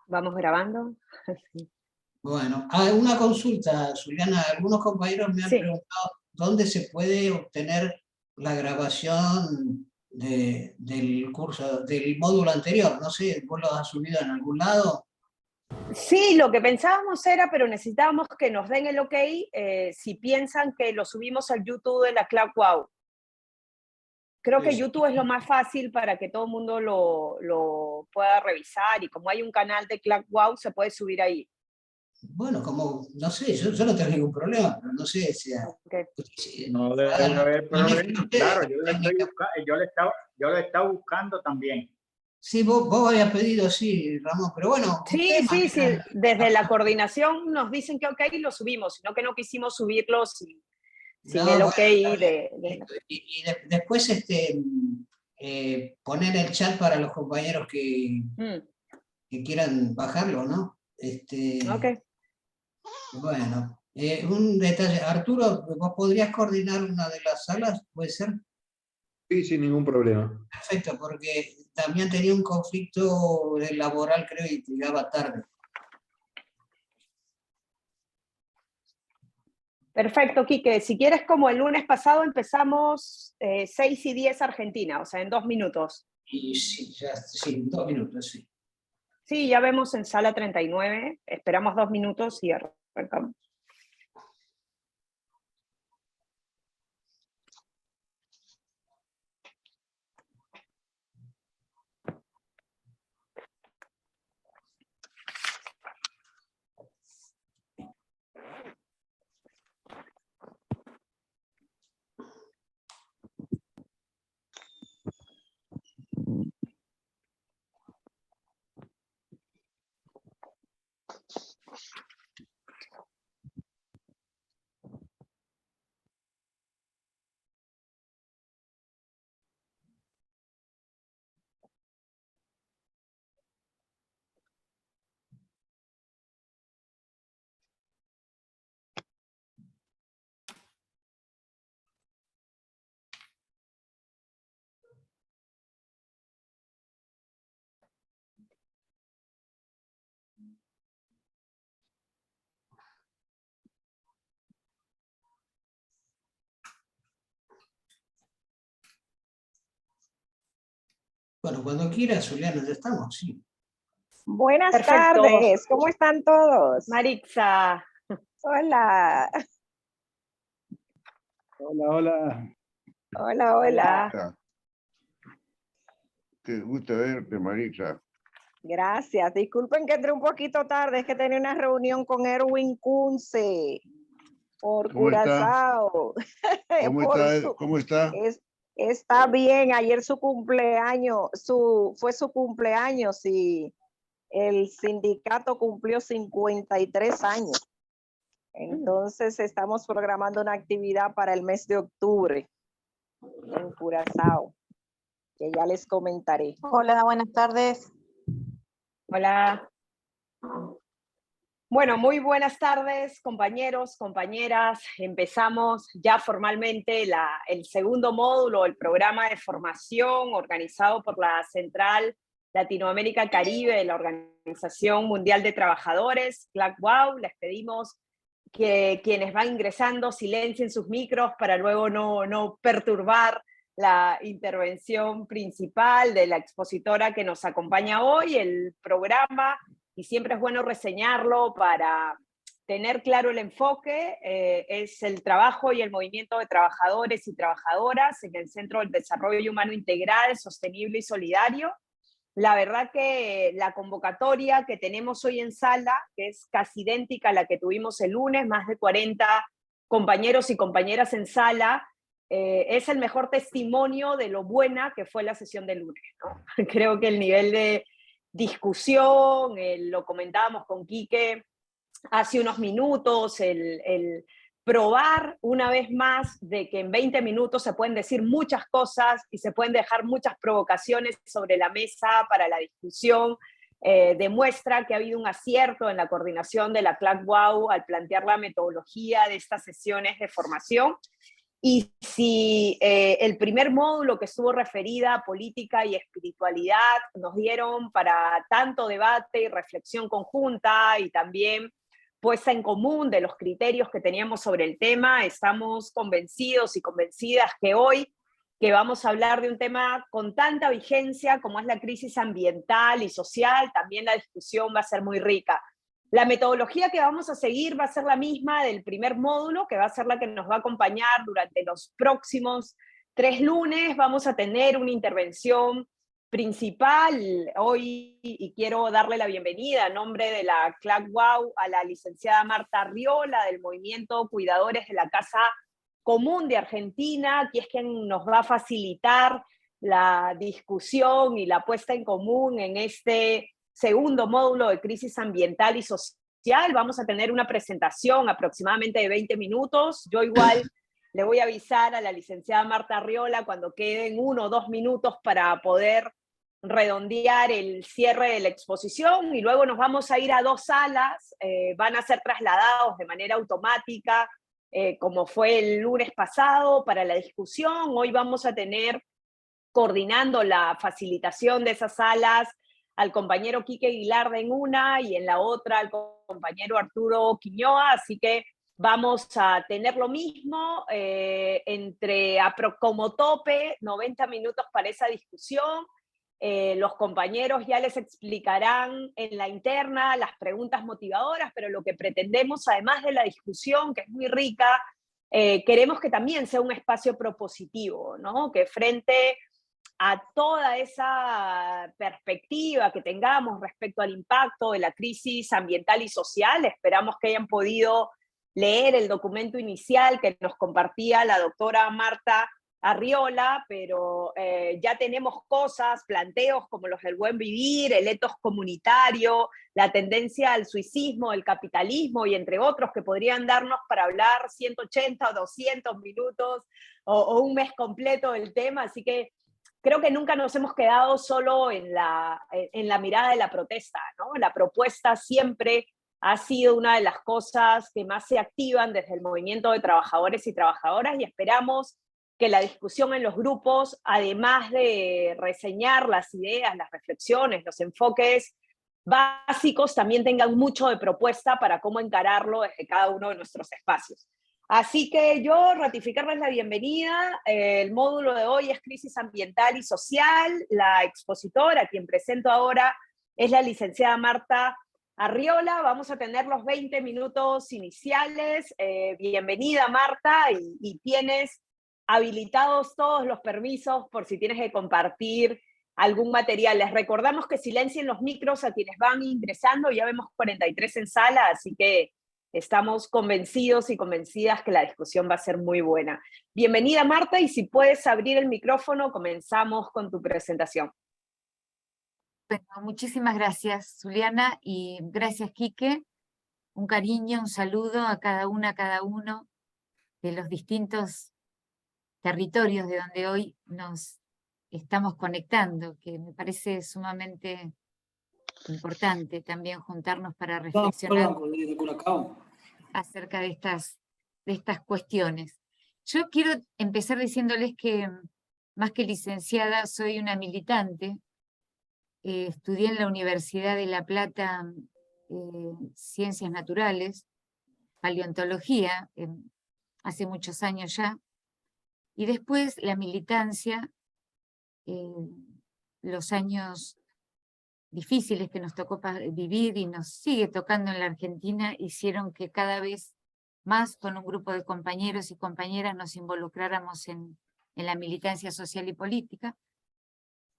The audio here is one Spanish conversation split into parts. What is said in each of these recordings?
¿Vamos grabando? Sí. Bueno, una consulta, Juliana. Algunos compañeros me han Sí. preguntado dónde se puede obtener la grabación del curso, del módulo anterior. No sé, ¿vos lo has subido en algún lado? Sí, lo que pensábamos era, pero necesitábamos que nos den el ok si piensan que lo subimos al YouTube de la CloudWow. Creo que Pues, YouTube es lo más fácil para que todo el mundo lo pueda revisar y como hay un canal de CloudWow se puede subir ahí. bueno, como, no sé, yo no tengo ningún problema, pero no sé, Okay. No debe haber problema, claro, técnica. yo lo he estado buscando también. Sí, vos habías pedido, sí, Ramón, pero bueno, Sí, ustedes sí, sí. manejan. Desde la coordinación nos dicen que ok y lo subimos, sino que no quisimos subirlo sin No, el bueno, ok está bien. de... Después poner el chat para los compañeros que quieran bajarlo, ¿no? Ok. Bueno, un detalle. Arturo, ¿vos podrías coordinar una de las salas? ¿Puede ser? Sí, sin ningún problema. Perfecto, porque también tenía un conflicto laboral, creo, y llegaba tarde. Perfecto, Quique. Si quieres, como el lunes pasado, empezamos 6:10 Argentina, o sea, en 2 minutos. Y sí, sí, 2 minutos, sí. Sí, ya vemos en sala 39. Esperamos 2 minutos y arrancamos. Bueno, cuando quieras, Juliana, ya estamos, sí. Buenas Perfecto. tardes, ¿cómo están todos? Marixa. Hola. Hola, hola. Hola, hola. Hola. Qué gusto verte, Marisa. Gracias. Disculpen que entré un poquito tarde, es que tenía una reunión con Erwin Kunze por ¿Cómo está? Curazao. ¿Cómo está? Está bien, ayer su cumpleaños, fue su cumpleaños y el sindicato cumplió 53 años. Entonces estamos programando una actividad para el mes de octubre en Curazao, que ya les comentaré. Hola, buenas tardes. Hola. Bueno, muy buenas tardes, compañeros, compañeras. Empezamos ya formalmente el segundo módulo, el programa de formación organizado por la Central Latinoamérica Caribe de la Organización Mundial de Trabajadores, CLACWOW. Les pedimos que quienes van ingresando silencien sus micros para luego no perturbar la intervención principal de la expositora que nos acompaña hoy. El programa, y siempre es bueno reseñarlo para tener claro el enfoque, es el trabajo y el movimiento de trabajadores y trabajadoras en el Centro del Desarrollo Humano Integral, Sostenible y Solidario. La verdad que la convocatoria que tenemos hoy en sala, que es casi idéntica a la que tuvimos el lunes, más de 40 compañeros y compañeras en sala, es el mejor testimonio de lo buena que fue la sesión del lunes, ¿no? Creo que el nivel de discusión, lo comentábamos con Quique hace unos minutos, el probar una vez más de que en 20 minutos se pueden decir muchas cosas y se pueden dejar muchas provocaciones sobre la mesa para la discusión, demuestra que ha habido un acierto en la coordinación de la CLACWOW al plantear la metodología de estas sesiones de formación. Y si el primer módulo que estuvo referida a política y espiritualidad nos dieron para tanto debate y reflexión conjunta y también puesta en común de los criterios que teníamos sobre el tema, estamos convencidos y convencidas que hoy, que vamos a hablar de un tema con tanta vigencia como es la crisis ambiental y social, también la discusión va a ser muy rica. La metodología que vamos a seguir va a ser la misma del primer módulo, que va a ser la que nos va a acompañar durante los próximos 3 lunes. Vamos a tener una intervención principal hoy y quiero darle la bienvenida a nombre de la CLAC-WOW a la licenciada Marta Arriola del Movimiento Cuidadores de la Casa Común de Argentina, que es quien nos va a facilitar la discusión y la puesta en común en este segundo módulo de crisis ambiental y social. Vamos a tener una presentación aproximadamente de 20 minutos. Yo igual le voy a avisar a la licenciada Marta Arriola cuando queden 1 o 2 minutos para poder redondear el cierre de la exposición y luego nos vamos a ir a 2 salas, van a ser trasladados de manera automática, como fue el lunes pasado para la discusión. Hoy vamos a tener coordinando la facilitación de esas salas al compañero Quique Guilarda en una y en la otra al compañero Arturo Quiñoa, así que vamos a tener lo mismo, como tope 90 minutos para esa discusión. Los compañeros ya les explicarán en la interna las preguntas motivadoras, pero lo que pretendemos, además de la discusión, que es muy rica, queremos que también sea un espacio propositivo, ¿no? Que frente a toda esa perspectiva que tengamos respecto al impacto de la crisis ambiental y social, esperamos que hayan podido leer el documento inicial que nos compartía la doctora Marta Arriola, pero ya tenemos cosas, planteos como los del buen vivir, el etos comunitario, la tendencia al suicismo, el capitalismo y entre otros que podrían darnos para hablar 180 o 200 minutos o un mes completo del tema, así que creo que nunca nos hemos quedado solo en la mirada de la protesta, ¿no? La propuesta siempre ha sido una de las cosas que más se activan desde el movimiento de trabajadores y trabajadoras y esperamos que la discusión en los grupos, además de reseñar las ideas, las reflexiones, los enfoques básicos, también tengan mucho de propuesta para cómo encararlo desde cada uno de nuestros espacios. Así que yo ratificarles la bienvenida. El módulo de hoy es crisis ambiental y social. La expositora, quien presento ahora, es la licenciada Marta Arriola. Vamos a tener los 20 minutos iniciales. Bienvenida, Marta, y tienes habilitados todos los permisos por si tienes que compartir algún material. Les recordamos que silencien los micros a quienes van ingresando. Ya vemos 43 en sala, así que estamos convencidos y convencidas que la discusión va a ser muy buena. Bienvenida, Marta, y si puedes abrir el micrófono, comenzamos con tu presentación. Bueno, muchísimas gracias, Zuliana, y gracias, Quique. Un cariño, un saludo a cada una, a cada uno de los distintos territorios de donde hoy nos estamos conectando, que me parece sumamente importante también juntarnos para reflexionar acerca de estas cuestiones. Yo quiero empezar diciéndoles que, más que licenciada, soy una militante. Estudié en la Universidad de La Plata Ciencias Naturales, paleontología, hace muchos años ya, y después la militancia, los años difíciles que nos tocó vivir y nos sigue tocando en la Argentina, hicieron que cada vez más con un grupo de compañeros y compañeras nos involucráramos en la militancia social y política.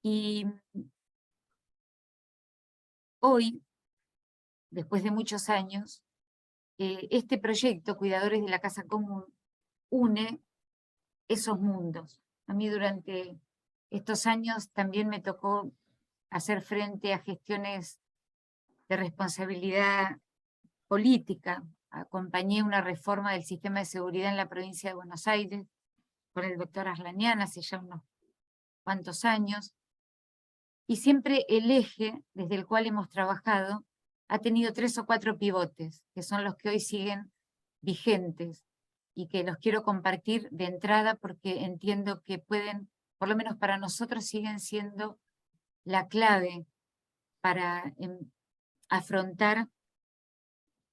Y hoy, después de muchos años, este proyecto, Cuidadores de la Casa Común, une esos mundos. A mí durante estos años también me tocó hacer frente a gestiones de responsabilidad política. Acompañé una reforma del sistema de seguridad en la provincia de Buenos Aires con el doctor Aslanian hace ya unos cuantos años. Y siempre el eje desde el cual hemos trabajado ha tenido 3 o 4 pivotes, que son los que hoy siguen vigentes. y que los quiero compartir de entrada porque entiendo que pueden, por lo menos para nosotros, siguen siendo la clave para afrontar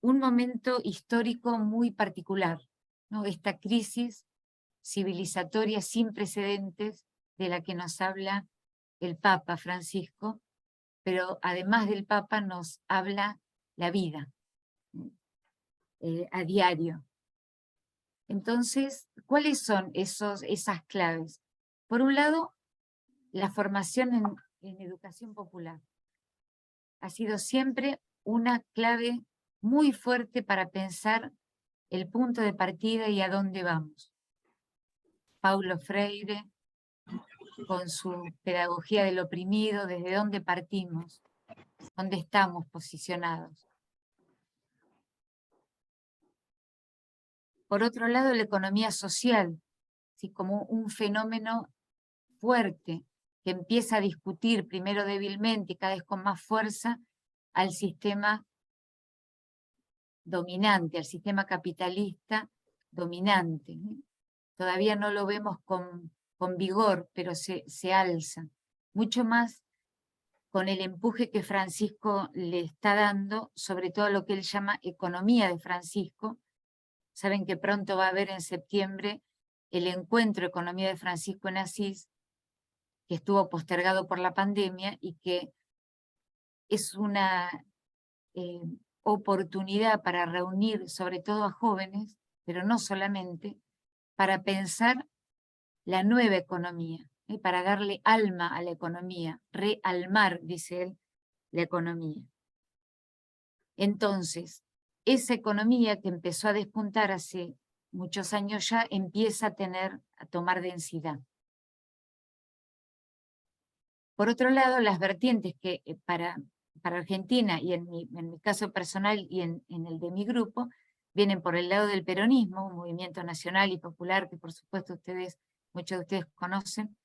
un momento histórico muy particular, ¿no? Esta crisis civilizatoria sin precedentes de la que nos habla el Papa Francisco, pero además del Papa nos habla la vida a diario. Entonces, ¿cuáles son esas claves? Por un lado, la formación en educación popular. Ha sido siempre una clave muy fuerte para pensar el punto de partida y a dónde vamos. Paulo Freire, con su pedagogía del oprimido, desde dónde partimos, dónde estamos posicionados. Por otro lado, la economía social, ¿sí? Como un fenómeno fuerte que empieza a discutir primero débilmente y cada vez con más fuerza al sistema dominante, al sistema capitalista dominante. Todavía no lo vemos con vigor, pero se alza. Mucho más con el empuje que Francisco le está dando, sobre todo lo que él llama economía de Francisco. Saben que pronto va a haber en septiembre el encuentro Economía de Francisco en Asís, que estuvo postergado por la pandemia y que es una oportunidad para reunir sobre todo a jóvenes, pero no solamente, para pensar la nueva economía, para darle alma a la economía, realmar, dice él, la economía. Entonces, esa economía que empezó a despuntar hace muchos años ya empieza a tomar densidad. Por otro lado, las vertientes que para Argentina, y en mi caso personal y en el de mi grupo, vienen por el lado del peronismo, un movimiento nacional y popular que por supuesto muchos de ustedes conocen,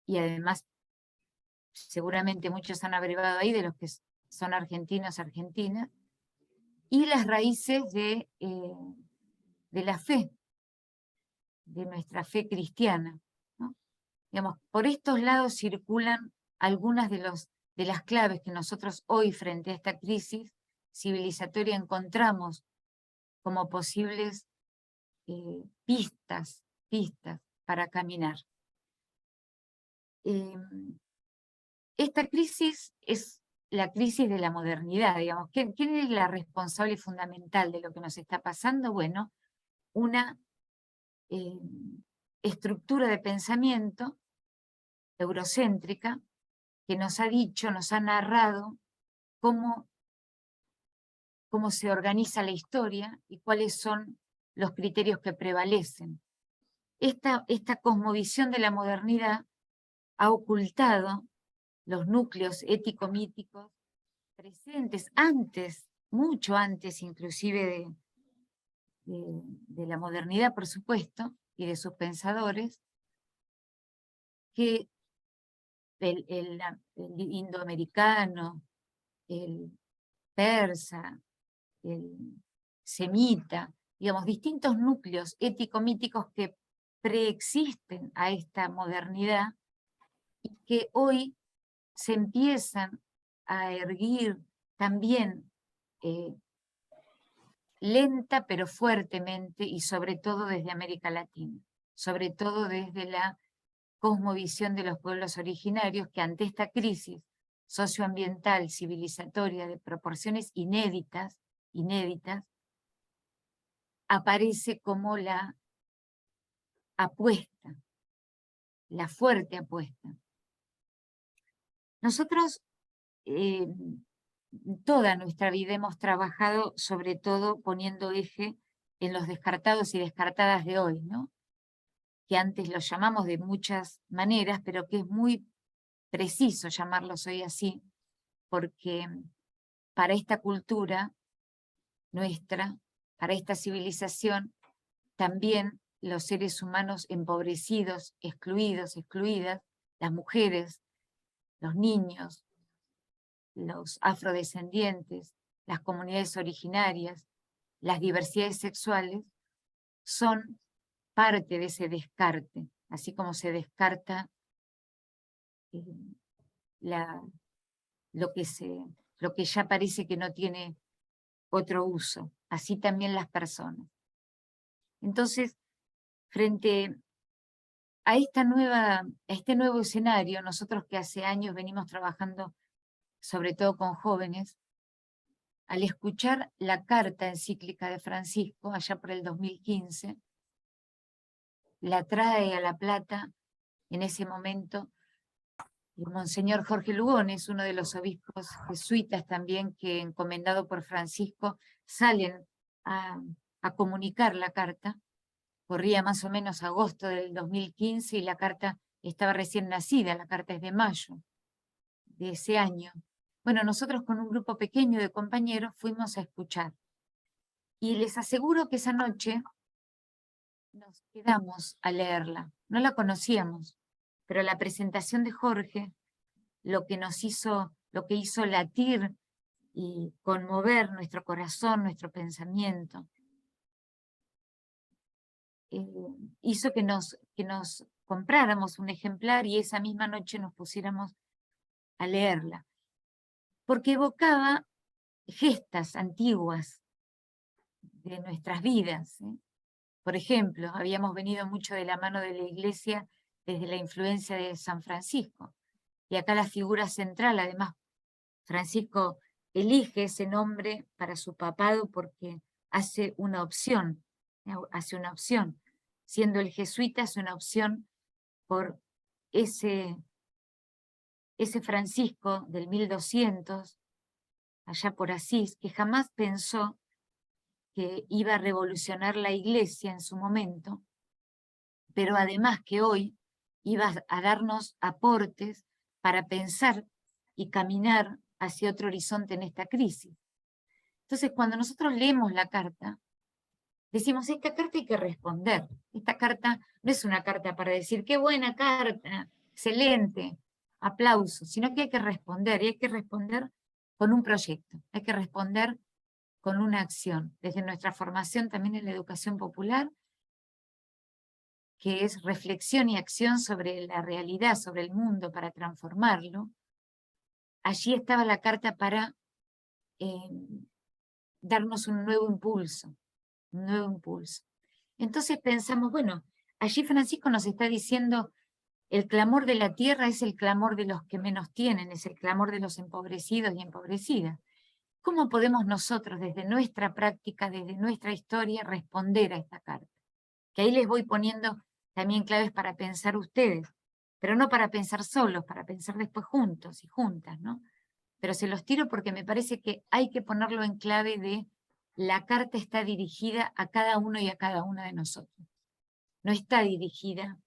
y además seguramente muchos han abrevado ahí de los que son argentinos, argentinas, y las raíces de la fe, de nuestra fe cristiana, ¿no? Digamos, por estos lados circulan algunas de las claves que nosotros hoy frente a esta crisis civilizatoria encontramos como posibles pistas para caminar. Esta crisis es la crisis de la modernidad, digamos. ¿Quién es la responsable fundamental de lo que nos está pasando? Bueno, una estructura de pensamiento eurocéntrica que nos ha narrado cómo se organiza la historia y cuáles son los criterios que prevalecen. Esta cosmovisión de la modernidad ha ocultado los núcleos ético-míticos presentes antes, mucho antes inclusive de la modernidad, por supuesto, y de sus pensadores, que el indoamericano, el persa, el semita, digamos, distintos núcleos ético-míticos que preexisten a esta modernidad y que hoy se empiezan a erguir también lenta pero fuertemente y sobre todo desde América Latina, sobre todo desde la cosmovisión de los pueblos originarios que ante esta crisis socioambiental, civilizatoria de proporciones inéditas, aparece como la apuesta, la fuerte apuesta. Nosotros toda nuestra vida hemos trabajado sobre todo poniendo eje en los descartados y descartadas de hoy, ¿no? Que antes los llamamos de muchas maneras, pero que es muy preciso llamarlos hoy así, porque para esta cultura nuestra, para esta civilización, también los seres humanos empobrecidos, excluidos, excluidas, las mujeres, los niños, los afrodescendientes, las comunidades originarias, las diversidades sexuales, son parte de ese descarte, así como se descarta lo que ya parece que no tiene otro uso, así también las personas. Entonces, frente a este nuevo escenario, nosotros que hace años venimos trabajando sobre todo con jóvenes, al escuchar la carta encíclica de Francisco, allá por el 2015, la trae a La Plata, en ese momento, el Monseñor Jorge Lugones, uno de los obispos jesuitas también, que encomendado por Francisco, salen a comunicar la carta. Corría más o menos agosto del 2015 y la carta estaba recién nacida, la carta es de mayo de ese año. Bueno, nosotros con un grupo pequeño de compañeros fuimos a escuchar. Y les aseguro que esa noche nos quedamos a leerla. No la conocíamos, pero la presentación de Jorge, lo que hizo latir y conmover nuestro corazón, nuestro pensamiento, hizo que nos compráramos un ejemplar y esa misma noche nos pusiéramos a leerla. Porque evocaba gestas antiguas de nuestras vidas. Por ejemplo, habíamos venido mucho de la mano de la Iglesia desde la influencia de San Francisco. Y acá la figura central, además, Francisco elige ese nombre para su papado porque hace una opción. Siendo el jesuita, hace una opción por ese Francisco del 1200, allá por Asís, que jamás pensó que iba a revolucionar la Iglesia en su momento, pero además que hoy iba a darnos aportes para pensar y caminar hacia otro horizonte en esta crisis. Entonces, cuando nosotros leemos la carta, decimos, esta carta hay que responder. Esta carta no es una carta para decir, qué buena carta, excelente, aplausos, sino que hay que responder, y hay que responder con un proyecto, hay que responder con una acción. Desde nuestra formación también en la educación popular, que es reflexión y acción sobre la realidad, sobre el mundo, para transformarlo, allí estaba la carta para darnos un nuevo impulso, Entonces pensamos, bueno, allí Francisco nos está diciendo, el clamor de la tierra es el clamor de los que menos tienen, es el clamor de los empobrecidos y empobrecidas. ¿Cómo podemos nosotros, desde nuestra práctica, desde nuestra historia, responder a esta carta? Que ahí les voy poniendo también claves para pensar ustedes, pero no para pensar solos, para pensar después juntos y juntas, ¿no? Pero se los tiro porque me parece que hay que ponerlo en clave de la carta está dirigida a cada uno y a cada una de nosotros. No está dirigida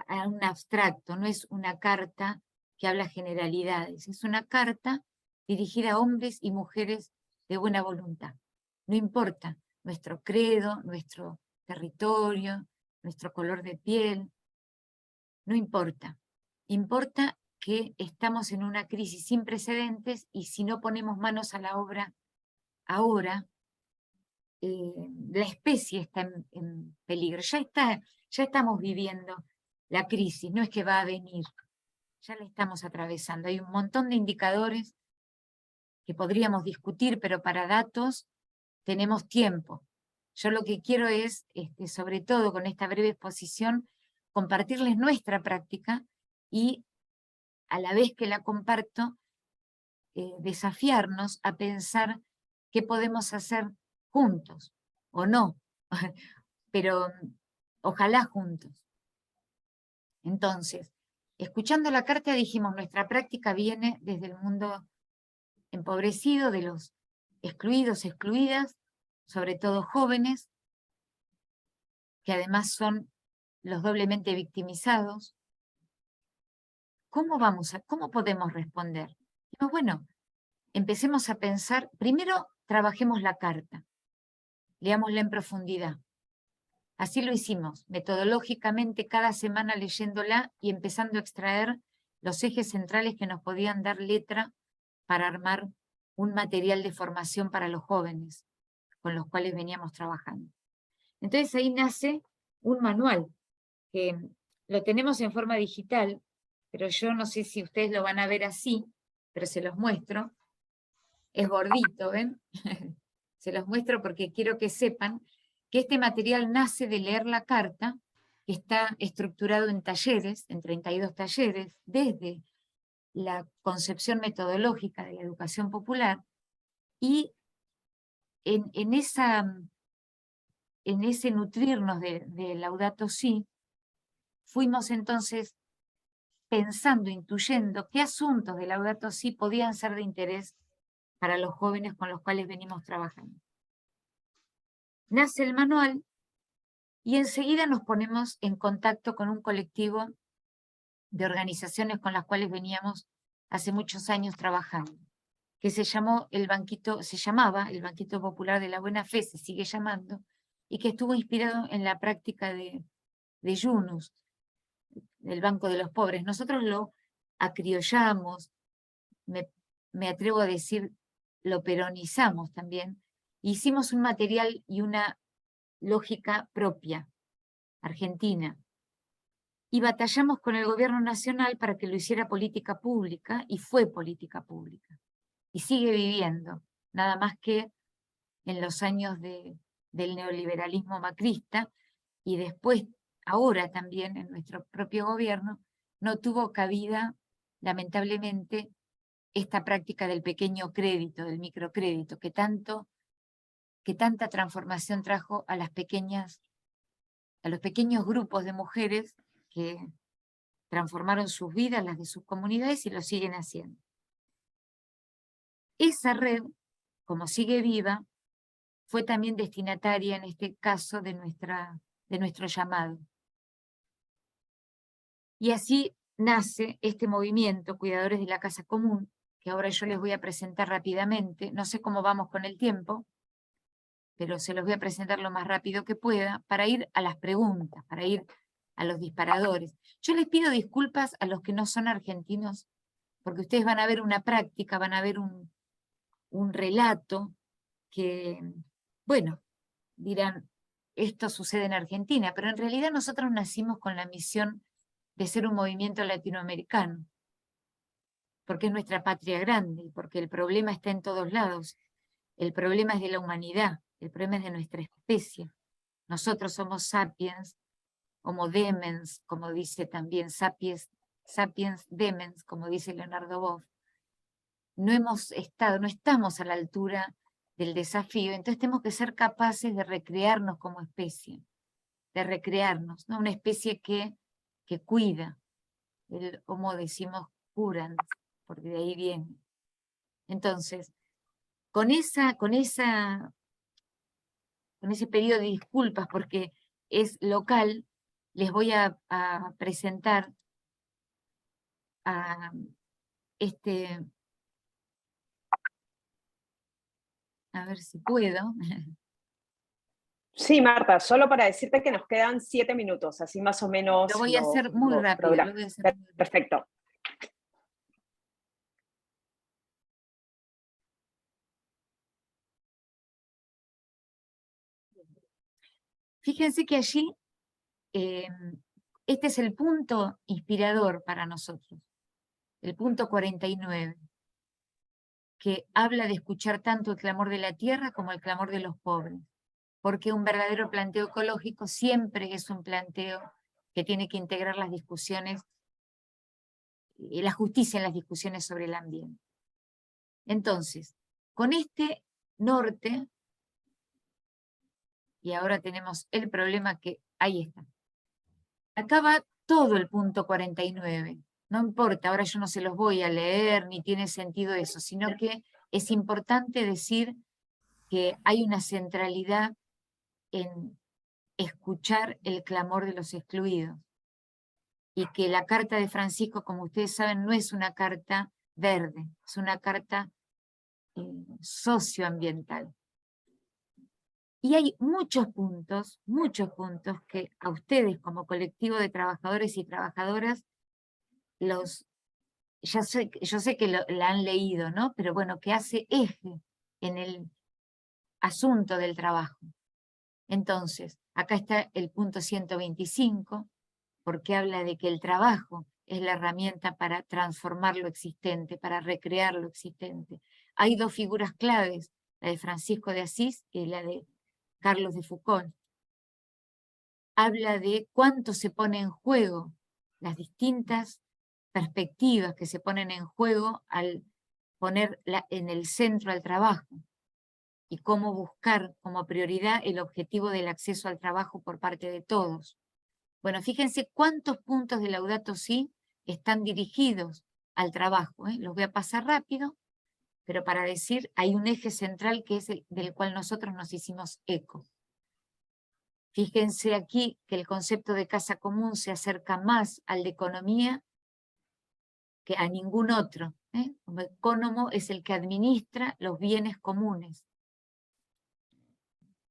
a un abstracto, no es una carta que habla generalidades, es una carta dirigida a hombres y mujeres de buena voluntad. No importa nuestro credo, nuestro territorio, nuestro color de piel, no importa. Importa que estamos en una crisis sin precedentes y si no ponemos manos a la obra ahora, la especie está en peligro. Ya estamos viviendo la crisis, no es que va a venir, ya la estamos atravesando. Hay un montón de indicadores que podríamos discutir, pero para datos tenemos tiempo. Yo lo que quiero es, sobre todo con esta breve exposición, compartirles nuestra práctica y a la vez que la comparto, desafiarnos a pensar qué podemos hacer juntos, o no, pero ojalá juntos. Entonces, escuchando la carta dijimos, nuestra práctica viene desde el mundo empobrecido, de los excluidos, excluidas, sobre todo jóvenes, que además son los doblemente victimizados. ¿Cómo podemos responder? Bueno, empecemos a pensar, primero trabajemos la carta, leámosla en profundidad. Así lo hicimos, metodológicamente cada semana leyéndola y empezando a extraer los ejes centrales que nos podían dar letra para armar un material de formación para los jóvenes. con los cuales veníamos trabajando. Entonces ahí nace un manual, que lo tenemos en forma digital, pero yo no sé si ustedes lo van a ver así, pero se los muestro. Es gordito, ¿ven? Se los muestro porque quiero que sepan que este material nace de leer la carta, que está estructurado en talleres, en 32 talleres, desde la concepción metodológica de la educación popular, y en ese nutrirnos de Laudato Si, fuimos entonces pensando, intuyendo qué asuntos de Laudato Si podían ser de interés para los jóvenes con los cuales venimos trabajando. Nace el manual y enseguida nos ponemos en contacto con un colectivo de organizaciones con las cuales veníamos hace muchos años trabajando, que se llamaba el Banquito Popular de la Buena Fe, se sigue llamando, y que estuvo inspirado en la práctica de Yunus, del Banco de los Pobres. Nosotros lo acriollamos, me atrevo a decir, lo peronizamos también, hicimos un material y una lógica propia, argentina, y batallamos con el gobierno nacional para que lo hiciera política pública, y fue política pública, y sigue viviendo, nada más que en los años del neoliberalismo macrista, y después, ahora también en nuestro propio gobierno, no tuvo cabida, lamentablemente, esta práctica del pequeño crédito, del microcrédito, que tanta transformación trajo a los pequeños grupos de mujeres que transformaron sus vidas, las de sus comunidades, y lo siguen haciendo. Esa red, como sigue viva, fue también destinataria, en este caso, de nuestro llamado. Y así nace este movimiento, Cuidadores de la Casa Común, que ahora yo les voy a presentar rápidamente. No sé cómo vamos con el tiempo, pero se los voy a presentar lo más rápido que pueda, para ir a las preguntas, para ir a los disparadores. Yo les pido disculpas a los que no son argentinos, porque ustedes van a ver una práctica, van a ver un relato que, bueno, dirán, esto sucede en Argentina, pero en realidad nosotros nacimos con la misión de ser un movimiento latinoamericano, porque es nuestra patria grande, porque el problema está en todos lados. El problema es de la humanidad, el problema es de nuestra especie. Nosotros somos sapiens, homo demens, como dice también, sapiens demens, como dice Leonardo Boff. No estamos a la altura del desafío, entonces tenemos que ser capaces de recrearnos como especie, de recrearnos, ¿no? Una especie que cuida, el homo decimos curans, porque de ahí viene. Entonces, con ese pedido de disculpas, porque es local, les voy a presentar a a ver si puedo. Sí, Marta, solo para decirte que nos quedan 7 minutos, así más o menos. Lo voy a hacer muy rápido. Perfecto. Fíjense que allí, este es el punto inspirador para nosotros, el punto 49, que habla de escuchar tanto el clamor de la tierra como el clamor de los pobres, porque un verdadero planteo ecológico siempre es un planteo que tiene que integrar las discusiones, y la justicia en las discusiones sobre el ambiente. Entonces, con este norte, y ahora tenemos el problema que ahí está. Acá va todo el punto 49. No importa, ahora yo no se los voy a leer, ni tiene sentido eso, sino que es importante decir que hay una centralidad en escuchar el clamor de los excluidos. Y que la carta de Francisco, como ustedes saben, no es una carta verde, es una carta socioambiental. Y hay muchos puntos que a ustedes como colectivo de trabajadores y trabajadoras, yo sé que la han leído, ¿no? Pero bueno, que hace eje en asunto del trabajo. Entonces, acá está el punto 125, porque habla de que el trabajo es la herramienta para transformar lo existente, para recrear lo existente. Hay dos figuras claves, la de Francisco de Asís y la de Carlos de Foucault. Habla de cuánto se pone en juego, las distintas perspectivas que se ponen en juego al poner en el centro al trabajo, y cómo buscar como prioridad el objetivo del acceso al trabajo por parte de todos. Bueno, fíjense cuántos puntos de Laudato Si están dirigidos al trabajo. Los voy a pasar rápido, pero para decir, hay un eje central que es del cual nosotros nos hicimos eco. Fíjense aquí que el concepto de casa común se acerca más al de economía que a ningún otro. Como ecónomo es el que administra los bienes comunes.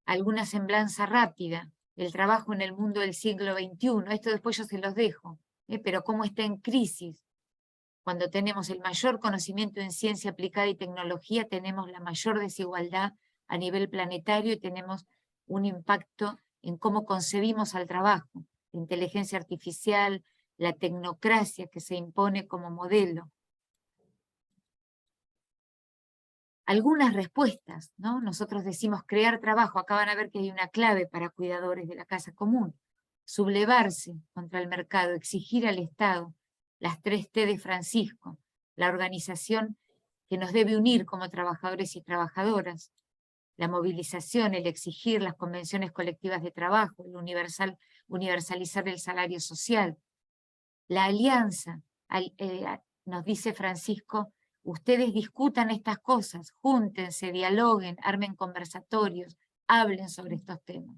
Alguna semblanza rápida, el trabajo en el mundo del siglo XXI, esto después yo se los dejo, pero cómo está en crisis. Cuando tenemos el mayor conocimiento en ciencia aplicada y tecnología, tenemos la mayor desigualdad a nivel planetario y tenemos un impacto en cómo concebimos al trabajo, la inteligencia artificial, la tecnocracia que se impone como modelo. Algunas respuestas, ¿no? Nosotros decimos crear trabajo, acá van a ver que hay una clave para cuidadores de la casa común. Sublevarse contra el mercado, exigir al Estado, las 3 T de Francisco, la organización que nos debe unir como trabajadores y trabajadoras, la movilización, el exigir las convenciones colectivas de trabajo, el universalizar el salario social, la alianza, nos dice Francisco, ustedes discutan estas cosas, júntense, dialoguen, armen conversatorios, hablen sobre estos temas.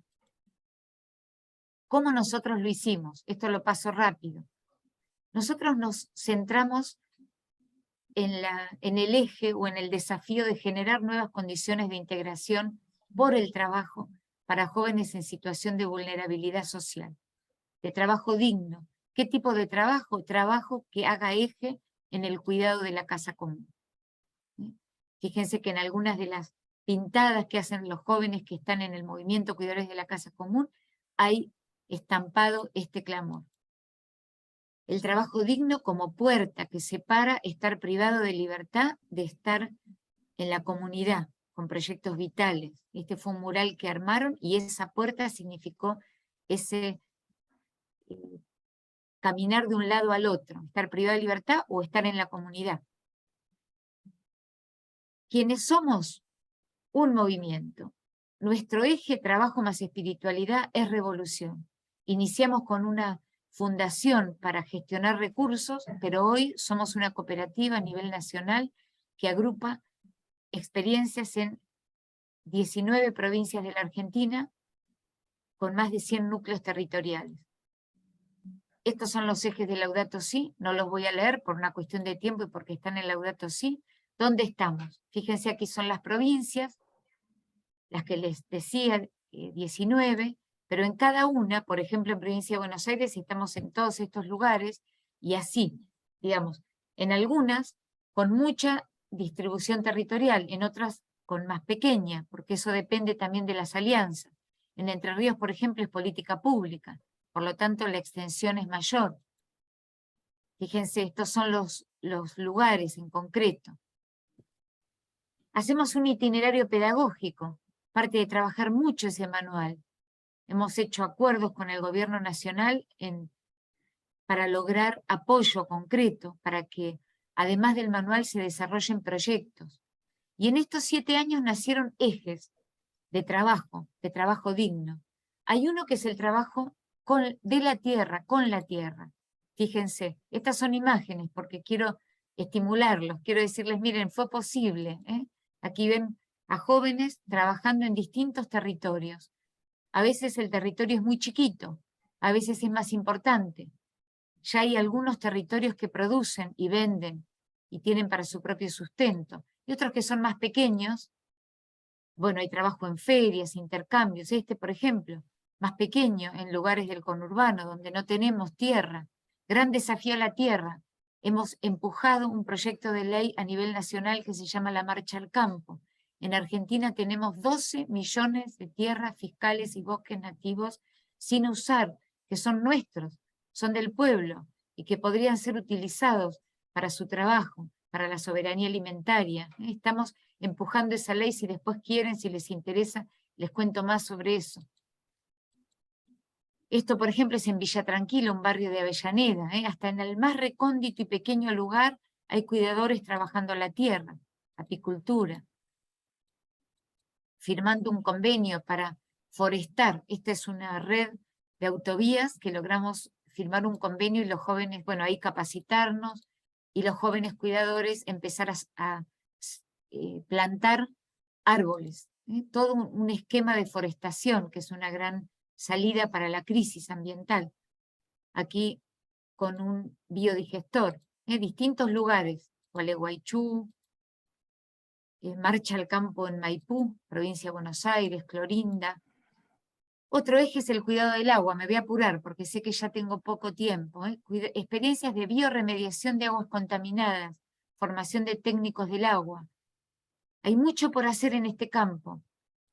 ¿Cómo nosotros lo hicimos? Esto lo paso rápido. Nosotros nos centramos en el eje o en el desafío de generar nuevas condiciones de integración por el trabajo para jóvenes en situación de vulnerabilidad social, de trabajo digno. ¿Qué tipo de trabajo? Trabajo que haga eje en el cuidado de la casa común. Fíjense que en algunas de las pintadas que hacen los jóvenes que están en el movimiento Cuidadores de la Casa Común, hay estampado este clamor. El trabajo digno como puerta que separa estar privado de libertad de estar en la comunidad, con proyectos vitales. Este fue un mural que armaron y esa puerta significó ese caminar de un lado al otro, estar privado de libertad o estar en la comunidad. Quienes somos un movimiento. Nuestro eje trabajo más espiritualidad es revolución. Iniciamos con una fundación para gestionar recursos, pero hoy somos una cooperativa a nivel nacional que agrupa experiencias en 19 provincias de la Argentina con más de 100 núcleos territoriales. Estos son los ejes de Laudato Si, no los voy a leer por una cuestión de tiempo y porque están en Laudato Si. ¿Dónde estamos? Fíjense, aquí son las provincias, las que les decía, 19, pero en cada una, por ejemplo en provincia de Buenos Aires, estamos en todos estos lugares, y así, digamos, en algunas con mucha distribución territorial, en otras con más pequeña, porque eso depende también de las alianzas. En Entre Ríos, por ejemplo, es política pública, por lo tanto la extensión es mayor. Fíjense, estos son los lugares en concreto. Hacemos un itinerario pedagógico, parte de trabajar mucho ese manual. Hemos hecho acuerdos con el gobierno nacional para lograr apoyo concreto, para que además del manual se desarrollen proyectos. Y en estos 7 años nacieron ejes de trabajo digno. Hay uno que es el trabajo de la tierra, con la tierra. Fíjense, estas son imágenes porque quiero estimularlos, quiero decirles, miren, fue posible. Aquí ven a jóvenes trabajando en distintos territorios. A veces el territorio es muy chiquito, a veces es más importante. Ya hay algunos territorios que producen y venden y tienen para su propio sustento. Y otros que son más pequeños, bueno, hay trabajo en ferias, intercambios. Este, por ejemplo, más pequeño, en lugares del conurbano, donde no tenemos tierra. Gran desafío a la tierra. Hemos empujado un proyecto de ley a nivel nacional que se llama la Marcha al Campo. En Argentina tenemos 12 millones de tierras fiscales y bosques nativos sin usar, que son nuestros, son del pueblo, y que podrían ser utilizados para su trabajo, para la soberanía alimentaria. Estamos empujando esa ley, si después quieren, si les interesa, les cuento más sobre eso. Esto, por ejemplo, es en Villa Tranquila, un barrio de Avellaneda. Hasta en el más recóndito y pequeño lugar hay cuidadores trabajando la tierra, apicultura, firmando un convenio para forestar. Esta es una red de autovías que logramos firmar un convenio y los jóvenes, bueno, ahí capacitarnos, y los jóvenes cuidadores empezar a plantar árboles. Todo un esquema de forestación, que es una gran salida para la crisis ambiental. Aquí con un biodigestor, distintos lugares, Gualeguaychú, Marcha al Campo en Maipú, provincia de Buenos Aires, Clorinda. Otro eje es el cuidado del agua, me voy a apurar porque sé que ya tengo poco tiempo. Experiencias de biorremediación de aguas contaminadas, formación de técnicos del agua. Hay mucho por hacer en este campo.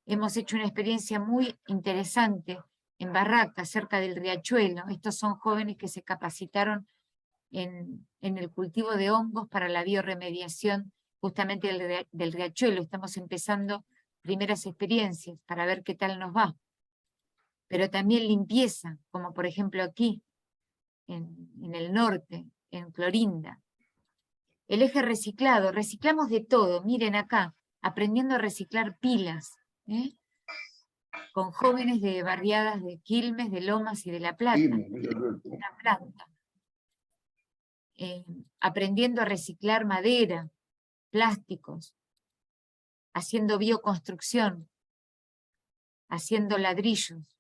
Hemos hecho una experiencia muy interesante en Barracas, cerca del Riachuelo. Estos son jóvenes que se capacitaron en el cultivo de hongos para la biorremediación justamente del Riachuelo. Estamos empezando primeras experiencias para ver qué tal nos va. Pero también limpieza, como por ejemplo aquí, en el norte, en Clorinda. El eje reciclado, reciclamos de todo, miren acá, aprendiendo a reciclar pilas, con jóvenes de barriadas de Quilmes, de Lomas y de La Plata, una planta. Aprendiendo a reciclar madera, plásticos, haciendo bioconstrucción, haciendo ladrillos,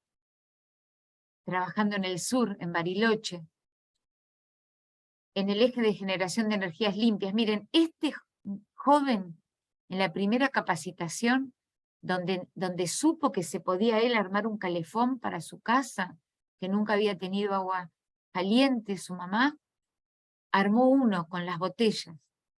trabajando en el sur, en Bariloche, en el eje de generación de energías limpias. Miren, este joven en la primera capacitación, donde supo que se podía él armar un calefón para su casa, que nunca había tenido agua caliente, su mamá, armó uno con las botellas.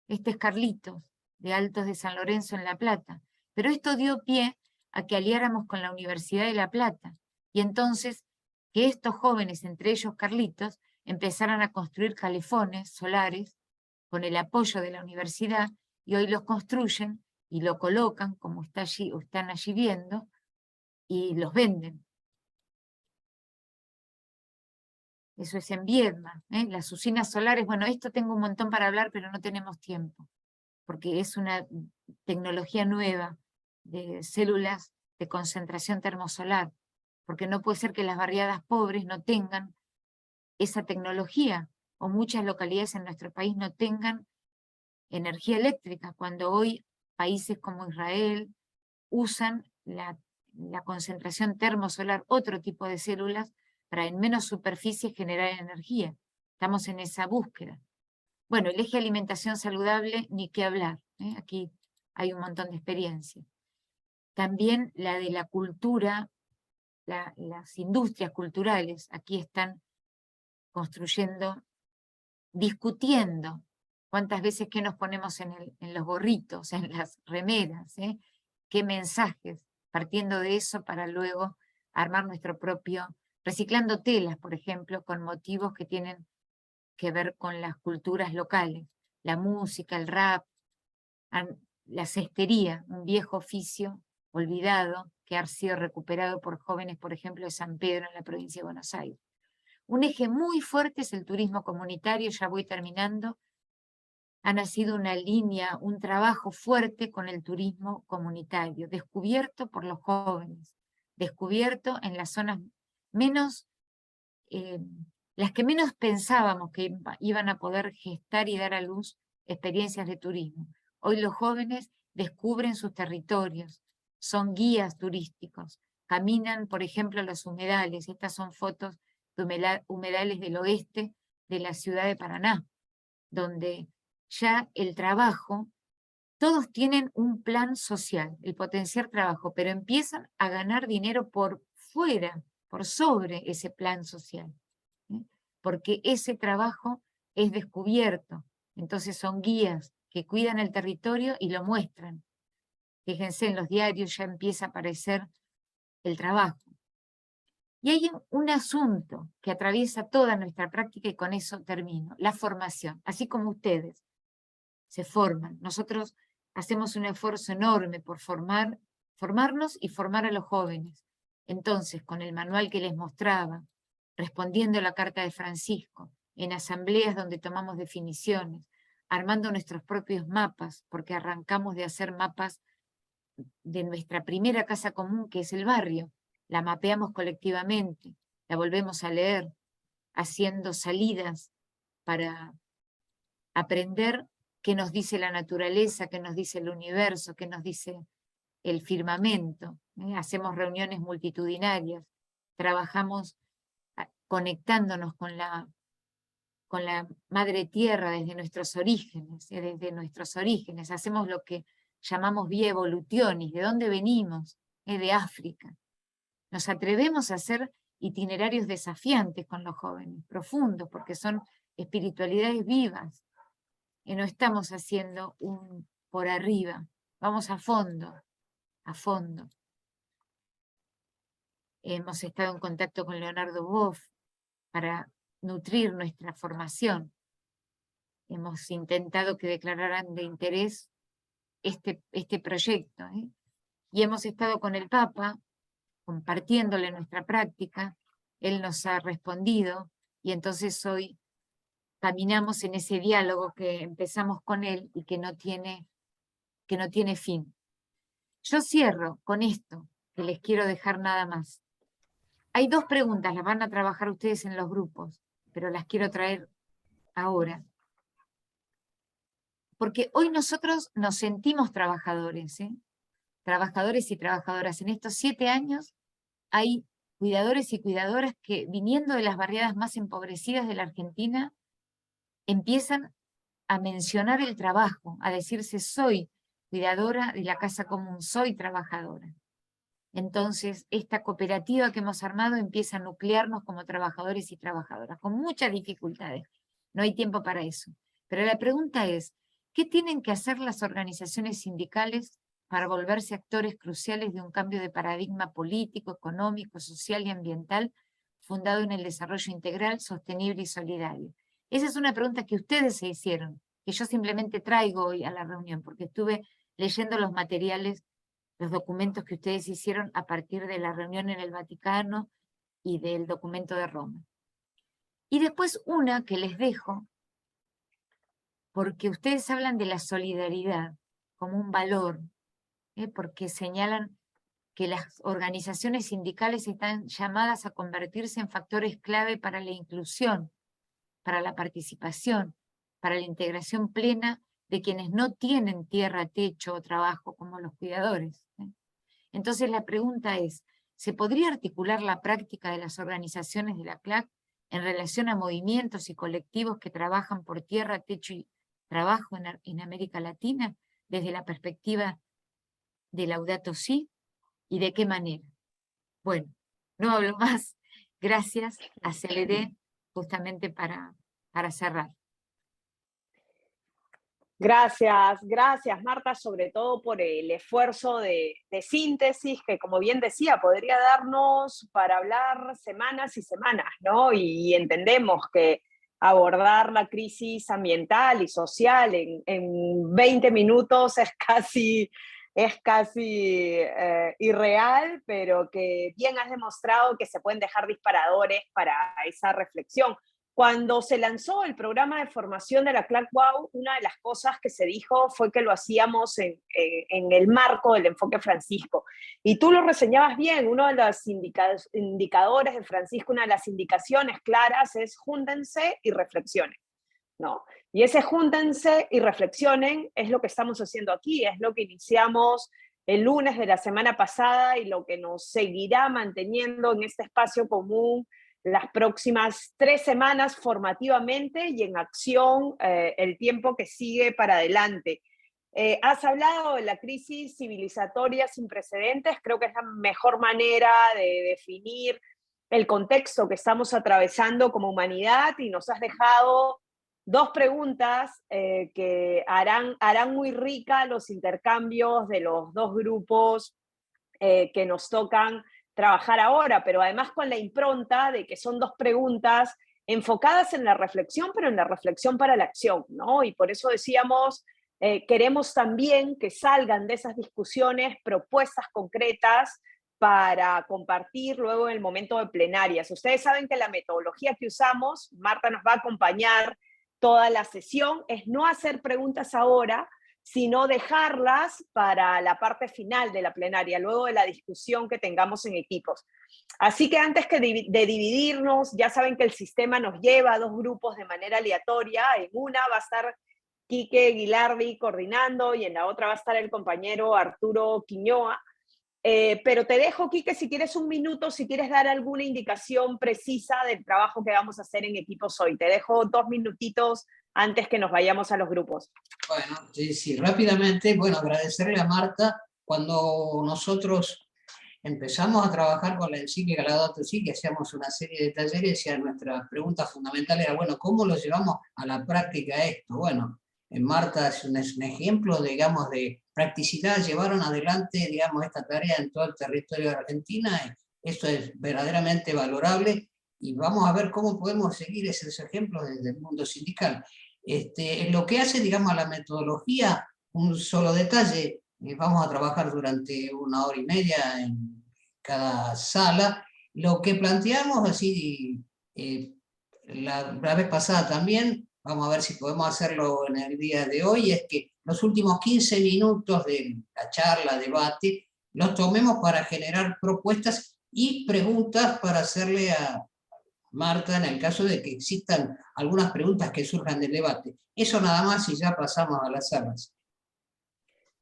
Este es Carlitos, de Altos de San Lorenzo en La Plata. Pero esto dio pie a que aliáramos con la Universidad de La Plata. Y entonces, que estos jóvenes, entre ellos Carlitos, empezaran a construir calefones solares con el apoyo de la universidad, y hoy los construyen y lo colocan, como está allí, o están allí viendo, y los venden. Eso es en Viedma, las usinas solares. Bueno, esto tengo un montón para hablar, pero no tenemos tiempo, porque es una tecnología nueva de células de concentración termosolar, porque no puede ser que las barriadas pobres no tengan esa tecnología, o muchas localidades en nuestro país no tengan energía eléctrica, cuando hoy países como Israel usan la concentración termosolar, otro tipo de células, para en menos superficie generar energía. Estamos en esa búsqueda. Bueno, el eje alimentación saludable, ni qué hablar. Aquí hay un montón de experiencias. También la de la cultura, las industrias culturales, aquí están construyendo, discutiendo cuántas veces que nos ponemos en los gorritos, en las remeras, qué mensajes, partiendo de eso para luego armar nuestro propio, reciclando telas, por ejemplo, con motivos que tienen que ver con las culturas locales, la música, el rap, la cestería, un viejo oficio olvidado que ha sido recuperado por jóvenes, por ejemplo, de San Pedro en la provincia de Buenos Aires. Un eje muy fuerte es el turismo comunitario, ya voy terminando. Ha nacido una línea, un trabajo fuerte con el turismo comunitario, descubierto por los jóvenes, descubierto en las zonas menos, las que menos pensábamos que iban a poder gestar y dar a luz experiencias de turismo. Hoy los jóvenes descubren sus territorios, son guías turísticos, caminan, por ejemplo, los humedales. Estas son fotos de humedales del oeste de la ciudad de Paraná, donde ya el trabajo, todos tienen un plan social, el potenciar trabajo, pero empiezan a ganar dinero por fuera, por sobre ese plan social, porque ese trabajo es descubierto. Entonces son guías que cuidan el territorio y lo muestran. Fíjense, en los diarios ya empieza a aparecer el trabajo. Y hay un asunto que atraviesa toda nuestra práctica, y con eso termino: la formación. Así como ustedes se forman, nosotros hacemos un esfuerzo enorme por formarnos y formar a los jóvenes. Entonces, con el manual que les mostraba, respondiendo a la carta de Francisco, en asambleas donde tomamos definiciones, armando nuestros propios mapas, porque arrancamos de hacer mapas de nuestra primera casa común, que es el barrio, la mapeamos colectivamente, la volvemos a leer, haciendo salidas para aprender qué nos dice la naturaleza, qué nos dice el universo, qué nos dice el firmamento. Hacemos reuniones multitudinarias, trabajamos conectándonos con la madre tierra desde nuestros orígenes, hacemos lo que llamamos vía evolutionis. ¿De dónde venimos? De África. Nos atrevemos a hacer itinerarios desafiantes con los jóvenes, profundos, porque son espiritualidades vivas, y no estamos haciendo un por arriba, vamos a fondo, a fondo. Hemos estado en contacto con Leonardo Boff para nutrir nuestra formación. Hemos intentado que declararan de interés este proyecto, y hemos estado con el Papa, compartiéndole nuestra práctica. Él nos ha respondido, y entonces hoy caminamos en ese diálogo que empezamos con él y que no tiene fin. Yo cierro con esto, que les quiero dejar nada más. Hay 2 preguntas, las van a trabajar ustedes en los grupos, pero las quiero traer ahora. Porque hoy nosotros nos sentimos trabajadores, trabajadores y trabajadoras. En estos 7 años hay cuidadores y cuidadoras que, viniendo de las barriadas más empobrecidas de la Argentina, empiezan a mencionar el trabajo, a decirse: soy cuidadora de la casa común, soy trabajadora. Entonces, esta cooperativa que hemos armado empieza a nuclearnos como trabajadores y trabajadoras, con muchas dificultades. No hay tiempo para eso. Pero la pregunta es: ¿qué tienen que hacer las organizaciones sindicales para volverse actores cruciales de un cambio de paradigma político, económico, social y ambiental fundado en el desarrollo integral, sostenible y solidario? Esa es una pregunta que ustedes se hicieron, que yo simplemente traigo hoy a la reunión, porque estuve leyendo los materiales, los documentos que ustedes hicieron a partir de la reunión en el Vaticano y del documento de Roma. Y después una que les dejo, porque ustedes hablan de la solidaridad como un valor, porque señalan que las organizaciones sindicales están llamadas a convertirse en factores clave para la inclusión, para la participación, para la integración plena de quienes no tienen tierra, techo o trabajo, como los cuidadores. Entonces la pregunta es: ¿se podría articular la práctica de las organizaciones de la CLAC en relación a movimientos y colectivos que trabajan por tierra, techo y trabajo en América Latina, desde la perspectiva de Laudato Si? ¿Y de qué manera? Bueno, no hablo más. Gracias. Aceleré justamente para cerrar. Gracias, gracias Marta, sobre todo por el esfuerzo de síntesis que, como bien decía, podría darnos para hablar semanas y semanas, ¿no? Y entendemos que abordar la crisis ambiental y social en 20 minutos es casi irreal, pero que bien has demostrado que se pueden dejar disparadores para esa reflexión. Cuando se lanzó el programa de formación de la CLAC WOW, una de las cosas que se dijo fue que lo hacíamos en el marco del enfoque Francisco. Y tú lo reseñabas bien, uno de los indicadores de Francisco, una de las indicaciones claras es: júntense y reflexionen, ¿no? Y ese júntense y reflexionen es lo que estamos haciendo aquí, es lo que iniciamos el lunes de la semana pasada y lo que nos seguirá manteniendo en este espacio común las próximas 3 semanas formativamente y en acción el tiempo que sigue para adelante. Has hablado de la crisis civilizatoria sin precedentes, creo que es la mejor manera de definir el contexto que estamos atravesando como humanidad, y nos has dejado 2 preguntas que harán muy rica los intercambios de los 2 grupos que nos tocan trabajar ahora, pero además con la impronta de que son 2 preguntas enfocadas en la reflexión, pero en la reflexión para la acción, ¿no? Y por eso decíamos, queremos también que salgan de esas discusiones propuestas concretas para compartir luego en el momento de plenarias. Ustedes saben que la metodología que usamos, Marta nos va a acompañar toda la sesión, es no hacer preguntas ahora, sino dejarlas para la parte final de la plenaria, luego de la discusión que tengamos en equipos. Así que antes que de dividirnos, ya saben que el sistema nos lleva a 2 grupos de manera aleatoria. En una va a estar Quique Guilardi coordinando y en la otra va a estar el compañero Arturo Quiñoa. Pero te dejo, Quique, si quieres un minuto, si quieres dar alguna indicación precisa del trabajo que vamos a hacer en equipos hoy. Te dejo 2 minutitos antes que nos vayamos a los grupos. Bueno, sí, rápidamente, bueno, agradecerle a Marta. Cuando nosotros empezamos a trabajar con la encíclica Laudato Si, que hacíamos una serie de talleres, y nuestra pregunta fundamental era, bueno, ¿cómo lo llevamos a la práctica esto? Bueno, Marta es un ejemplo, digamos, de practicidad. Llevaron adelante, digamos, esta tarea en todo el territorio de Argentina. Esto es verdaderamente valorable, y vamos a ver cómo podemos seguir esos ejemplos desde el mundo sindical. En lo que hace, digamos, a la metodología, un solo detalle: vamos a trabajar durante 1 hora y media en cada sala. Lo que planteamos, así, la vez pasada también, vamos a ver si podemos hacerlo en el día de hoy, es que los últimos 15 minutos de la charla, debate, los tomemos para generar propuestas y preguntas para hacerle a Marta, en el caso de que existan algunas preguntas que surjan del debate. Eso nada más, y ya pasamos a las salas.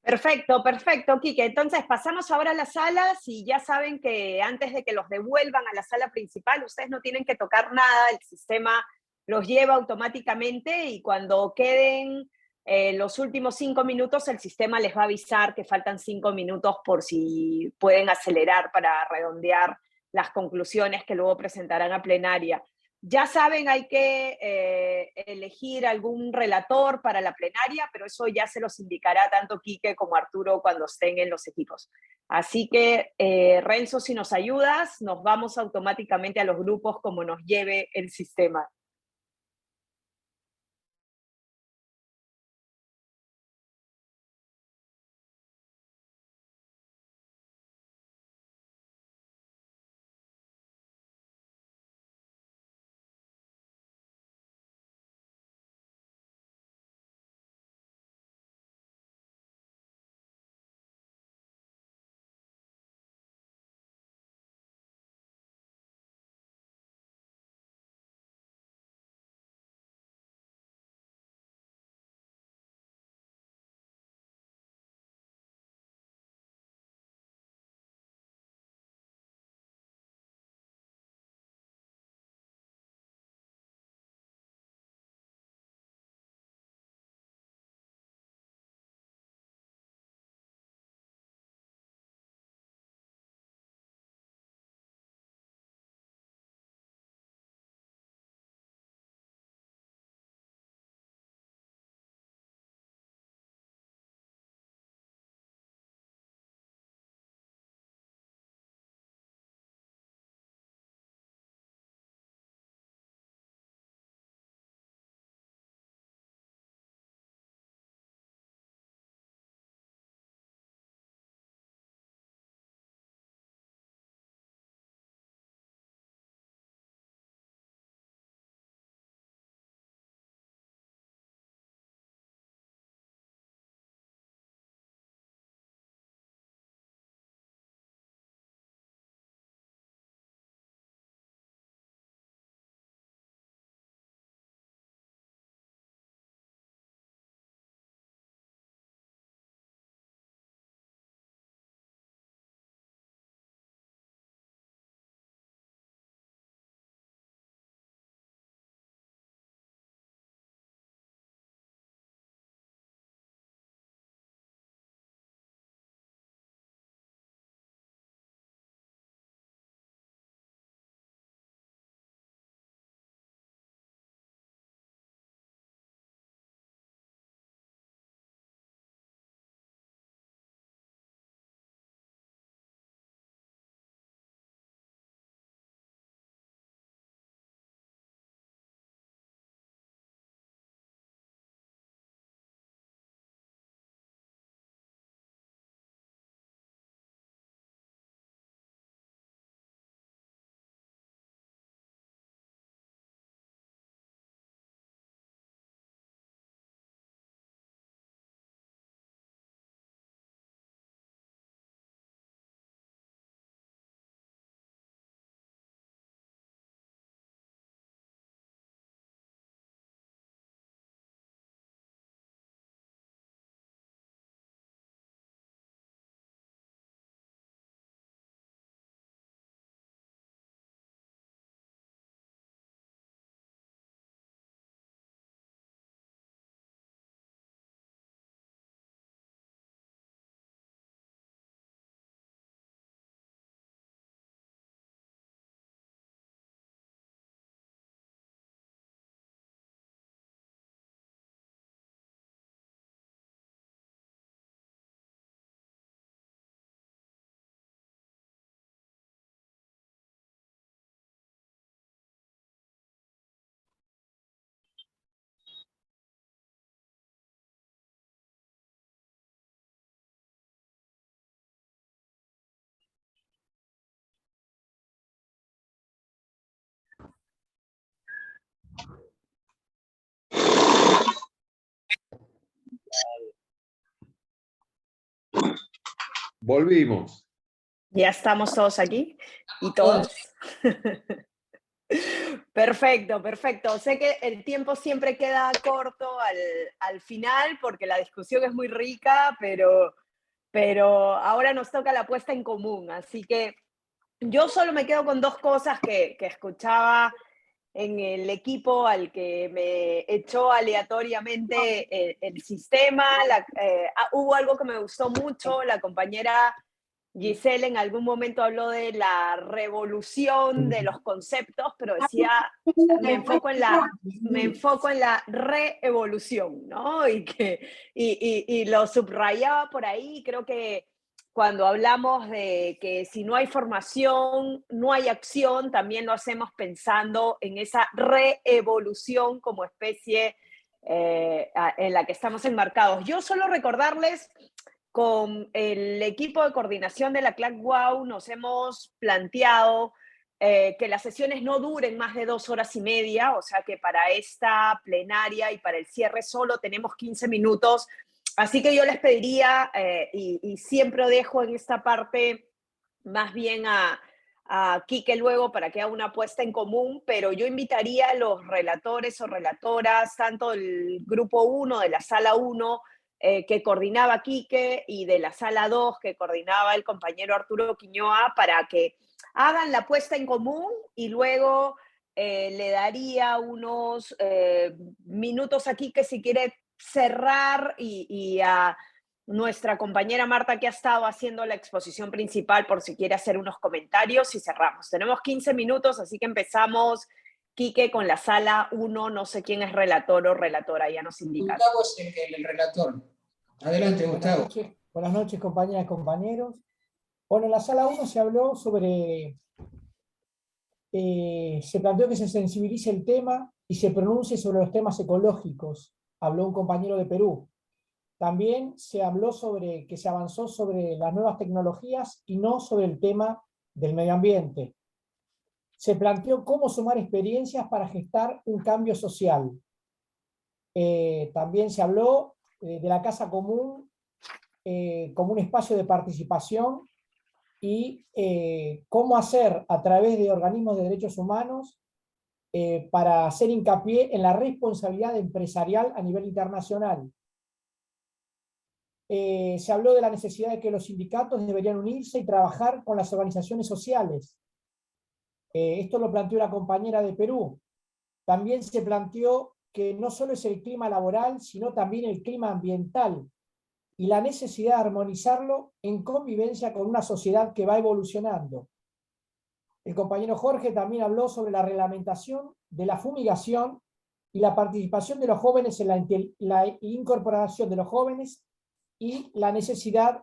Perfecto, perfecto, Quique. Entonces pasamos ahora a las salas, y ya saben que antes de que los devuelvan a la sala principal, ustedes no tienen que tocar nada, el sistema los lleva automáticamente, y cuando queden los últimos 5 minutos, el sistema les va a avisar que faltan 5 minutos por si pueden acelerar para redondear las conclusiones que luego presentarán a plenaria. Ya saben, hay que elegir algún relator para la plenaria, pero eso ya se los indicará tanto Quique como Arturo cuando estén en los equipos. Así que, Renzo, si nos ayudas, nos vamos automáticamente a los grupos como nos lleve el sistema. Volvimos. Ya estamos todos aquí y todos. Perfecto, perfecto. Sé que el tiempo siempre queda corto al final porque la discusión es muy rica, pero ahora nos toca la puesta en común. Así que yo solo me quedo con dos cosas que escuchaba en el equipo al que me echó aleatoriamente el sistema. Hubo algo que me gustó mucho, la compañera Giselle en algún momento habló de la revolución de los conceptos, pero decía, me enfoco en la reevolución, ¿no? Y lo subrayaba por ahí. Creo que cuando hablamos de que si no hay formación, no hay acción, también lo hacemos pensando en esa reevolución como especie en la que estamos enmarcados. Yo solo recordarles, con el equipo de coordinación de la CLAC WOW nos hemos planteado que las sesiones no duren más de 2 horas y media, o sea que para esta plenaria y para el cierre solo tenemos 15 minutos. Así que yo les pediría, y siempre dejo en esta parte más bien a Quique luego para que haga una apuesta en común, pero yo invitaría a los relatores o relatoras, tanto del grupo 1, de la sala 1, que coordinaba Quique, y de la sala 2, que coordinaba el compañero Arturo Quiñoa, para que hagan la apuesta en común y luego le daría unos minutos a Quique si quiere cerrar y a nuestra compañera Marta, que ha estado haciendo la exposición principal, por si quiere hacer unos comentarios, y cerramos. Tenemos 15 minutos, así que empezamos, Quique, con la sala 1. No sé quién es relator o relatora, ya nos indican. Gustavo es el relator. Adelante, Gustavo. Buenas noches, compañeras y compañeros. Bueno, en la sala 1 se habló sobre... se planteó que se sensibilice el tema y se pronuncie sobre los temas ecológicos. Habló un compañero de Perú. También se habló sobre que se avanzó sobre las nuevas tecnologías y no sobre el tema del medio ambiente. Se planteó cómo sumar experiencias para gestar un cambio social. También se habló de la casa común como un espacio de participación y cómo hacer a través de organismos de derechos humanos para hacer hincapié en la responsabilidad empresarial a nivel internacional. Se habló de la necesidad de que los sindicatos deberían unirse y trabajar con las organizaciones sociales. Esto lo planteó la compañera de Perú. También se planteó que no solo es el clima laboral, sino también el clima ambiental y la necesidad de armonizarlo en convivencia con una sociedad que va evolucionando. El compañero Jorge también habló sobre la reglamentación de la fumigación y la participación de los jóvenes en la incorporación de los jóvenes y la necesidad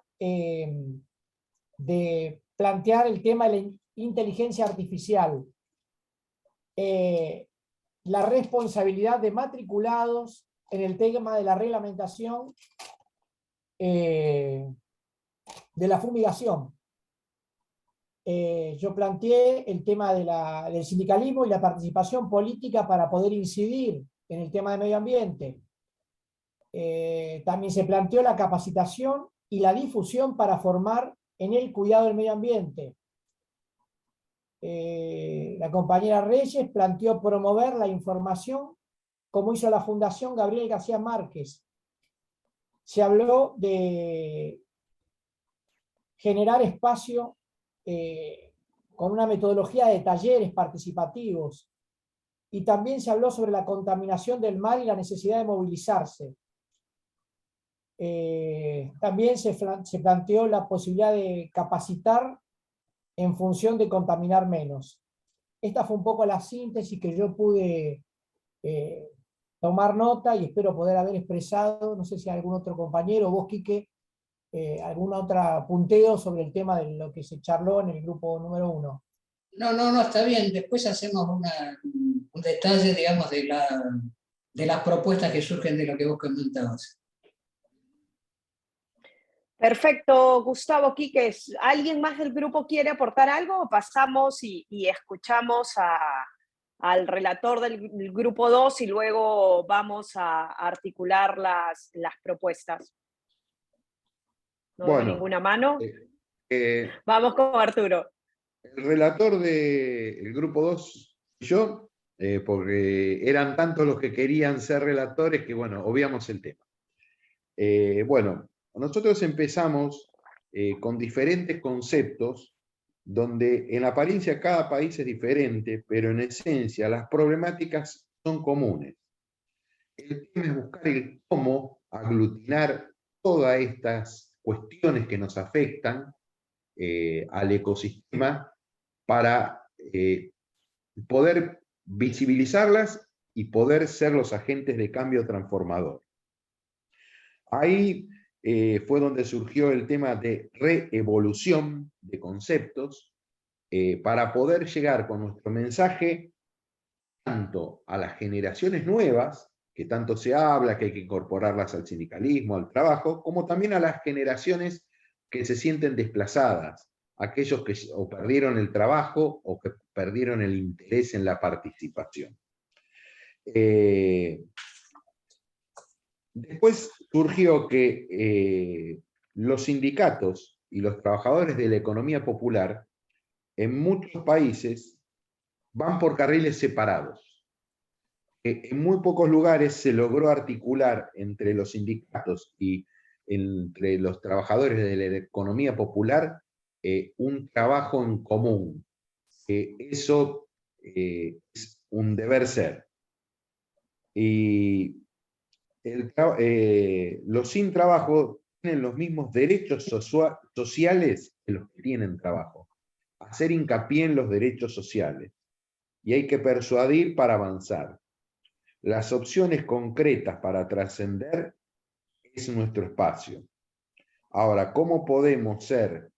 de plantear el tema de la inteligencia artificial. La responsabilidad de matriculados en el tema de la reglamentación de la fumigación. Yo planteé el tema del sindicalismo y la participación política para poder incidir en el tema de medio ambiente. También se planteó la capacitación y la difusión para formar en el cuidado del medio ambiente. La compañera Reyes planteó promover la información, como hizo la Fundación Gabriel García Márquez. Se habló de generar espacio con una metodología de talleres participativos, y también se habló sobre la contaminación del mar y la necesidad de movilizarse. También se planteó la posibilidad de capacitar en función de contaminar menos. Esta fue un poco la síntesis que yo pude tomar nota y espero poder haber expresado. No sé si algún otro compañero, vos, Quique, algún otro punteo sobre el tema de lo que se charló en el grupo número 1. No, está bien. Después hacemos un detalle, digamos, de las propuestas que surgen de lo que vos comentabas. Perfecto, Gustavo, Quique. ¿Alguien más del grupo quiere aportar algo? Pasamos y escuchamos al relator del grupo 2 y luego vamos a articular las propuestas. No veo Bueno, ninguna mano. eh, Vamos con Arturo. el relator del grupo 2 y yo, porque eran tantos los que querían ser relatores que, bueno, obviamos el tema. Bueno, nosotros empezamos con diferentes conceptos, donde en apariencia cada país es diferente, pero en esencia las problemáticas son comunes. El tema es buscar el cómo aglutinar todas estas cuestiones que nos afectan al ecosistema para poder visibilizarlas y poder ser los agentes de cambio transformador. Ahí fue donde surgió el tema de reevolución de conceptos para poder llegar con nuestro mensaje tanto a las generaciones nuevas, que tanto se habla que hay que incorporarlas al sindicalismo, al trabajo, como también a las generaciones que se sienten desplazadas, aquellos que o perdieron el trabajo o que perdieron el interés en la participación. Después surgió que los sindicatos y los trabajadores de la economía popular en muchos países van por carriles separados. En muy pocos lugares se logró articular entre los sindicatos y entre los trabajadores de la economía popular un trabajo en común. Eso es un deber ser. Y los sin trabajo tienen los mismos derechos sociales que los que tienen trabajo. Hacer hincapié en los derechos sociales. Y hay que persuadir para avanzar. Las opciones concretas para trascender es nuestro espacio. Ahora, ¿cómo podemos ser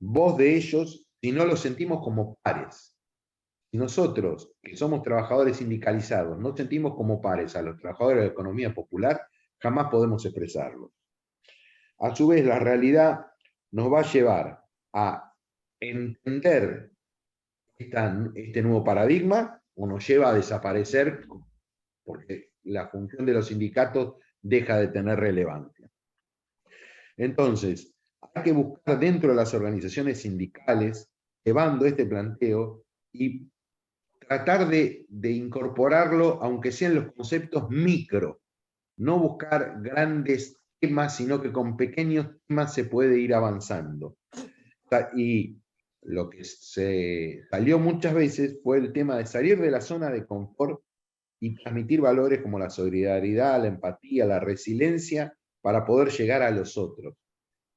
voz de ellos si no los sentimos como pares? Si nosotros, que somos trabajadores sindicalizados, no sentimos como pares a los trabajadores de la economía popular, jamás podemos expresarlo. A su vez, la realidad nos va a llevar a entender este nuevo paradigma o nos lleva a desaparecer porque la función de los sindicatos deja de tener relevancia. Entonces, hay que buscar dentro de las organizaciones sindicales, llevando este planteo y tratar de incorporarlo, aunque sean los conceptos micro, no buscar grandes temas, sino que con pequeños temas se puede ir avanzando. Y lo que se salió muchas veces fue el tema de salir de la zona de confort y transmitir valores como la solidaridad, la empatía, la resiliencia para poder llegar a los otros.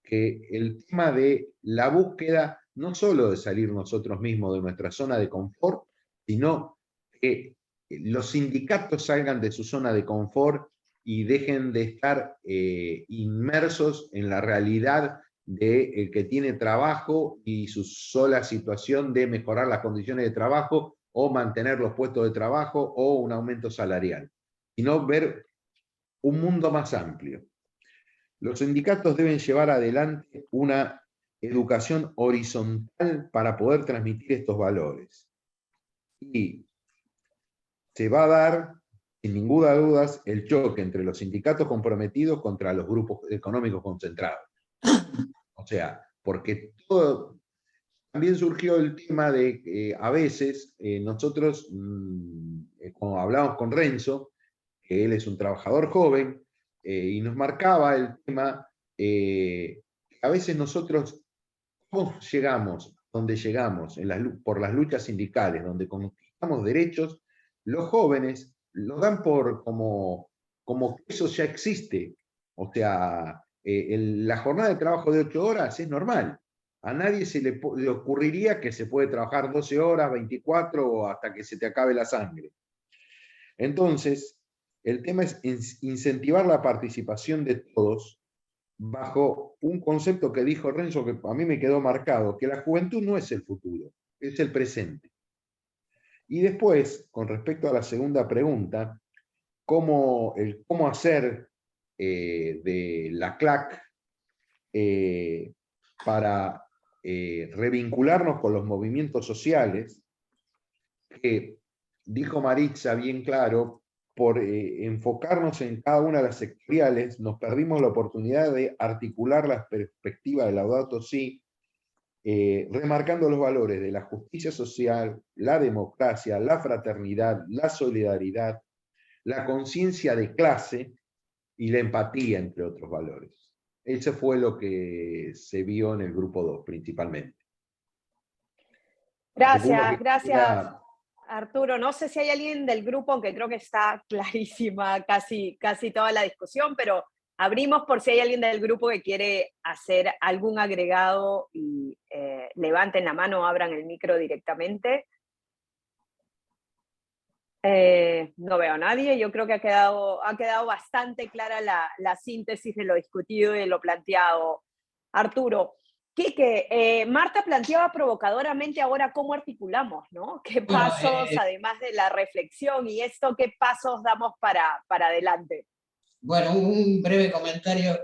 Que el tema de la búsqueda, no solo de salir nosotros mismos de nuestra zona de confort, sino que los sindicatos salgan de su zona de confort y dejen de estar inmersos en la realidad del que tiene trabajo y su sola situación de mejorar las condiciones de trabajo o mantener los puestos de trabajo o un aumento salarial, sino ver un mundo más amplio. Los sindicatos deben llevar adelante una educación horizontal para poder transmitir estos valores. Y se va a dar, sin ninguna duda, el choque entre los sindicatos comprometidos contra los grupos económicos concentrados. O sea, porque también surgió el tema de que a veces nosotros, como hablamos con Renzo, que él es un trabajador joven, y nos marcaba el tema, a veces nosotros, ¿cómo llegamos donde llegamos por las luchas sindicales, donde conquistamos derechos? Los jóvenes lo dan por como que eso ya existe. O sea, la jornada de trabajo de 8 horas es normal. A nadie se le ocurriría que se puede trabajar 12 horas, 24 o hasta que se te acabe la sangre. Entonces, el tema es incentivar la participación de todos bajo un concepto que dijo Renzo que a mí me quedó marcado, que la juventud no es el futuro, es el presente. Y después, con respecto a la segunda pregunta, cómo hacer de la CLAC para revincularnos con los movimientos sociales, que dijo Maritza bien claro, por enfocarnos en cada una de las sectoriales, nos perdimos la oportunidad de articular la perspectiva de Laudato Si, remarcando los valores de la justicia social, la democracia, la fraternidad, la solidaridad, la conciencia de clase y la empatía, entre otros valores. Eso fue lo que se vio en el grupo 2, principalmente. Gracias, Arturo. No sé si hay alguien del grupo, aunque creo que está clarísima casi toda la discusión, pero abrimos por si hay alguien del grupo que quiere hacer algún agregado y levanten la mano o abran el micro directamente. No veo a nadie. Yo creo que ha quedado bastante clara la síntesis de lo discutido y de lo planteado. Arturo, Quique, Marta planteaba provocadoramente ahora cómo articulamos, ¿no? ¿Qué pasos, además de la reflexión y esto, qué pasos damos para adelante? Bueno, un breve comentario.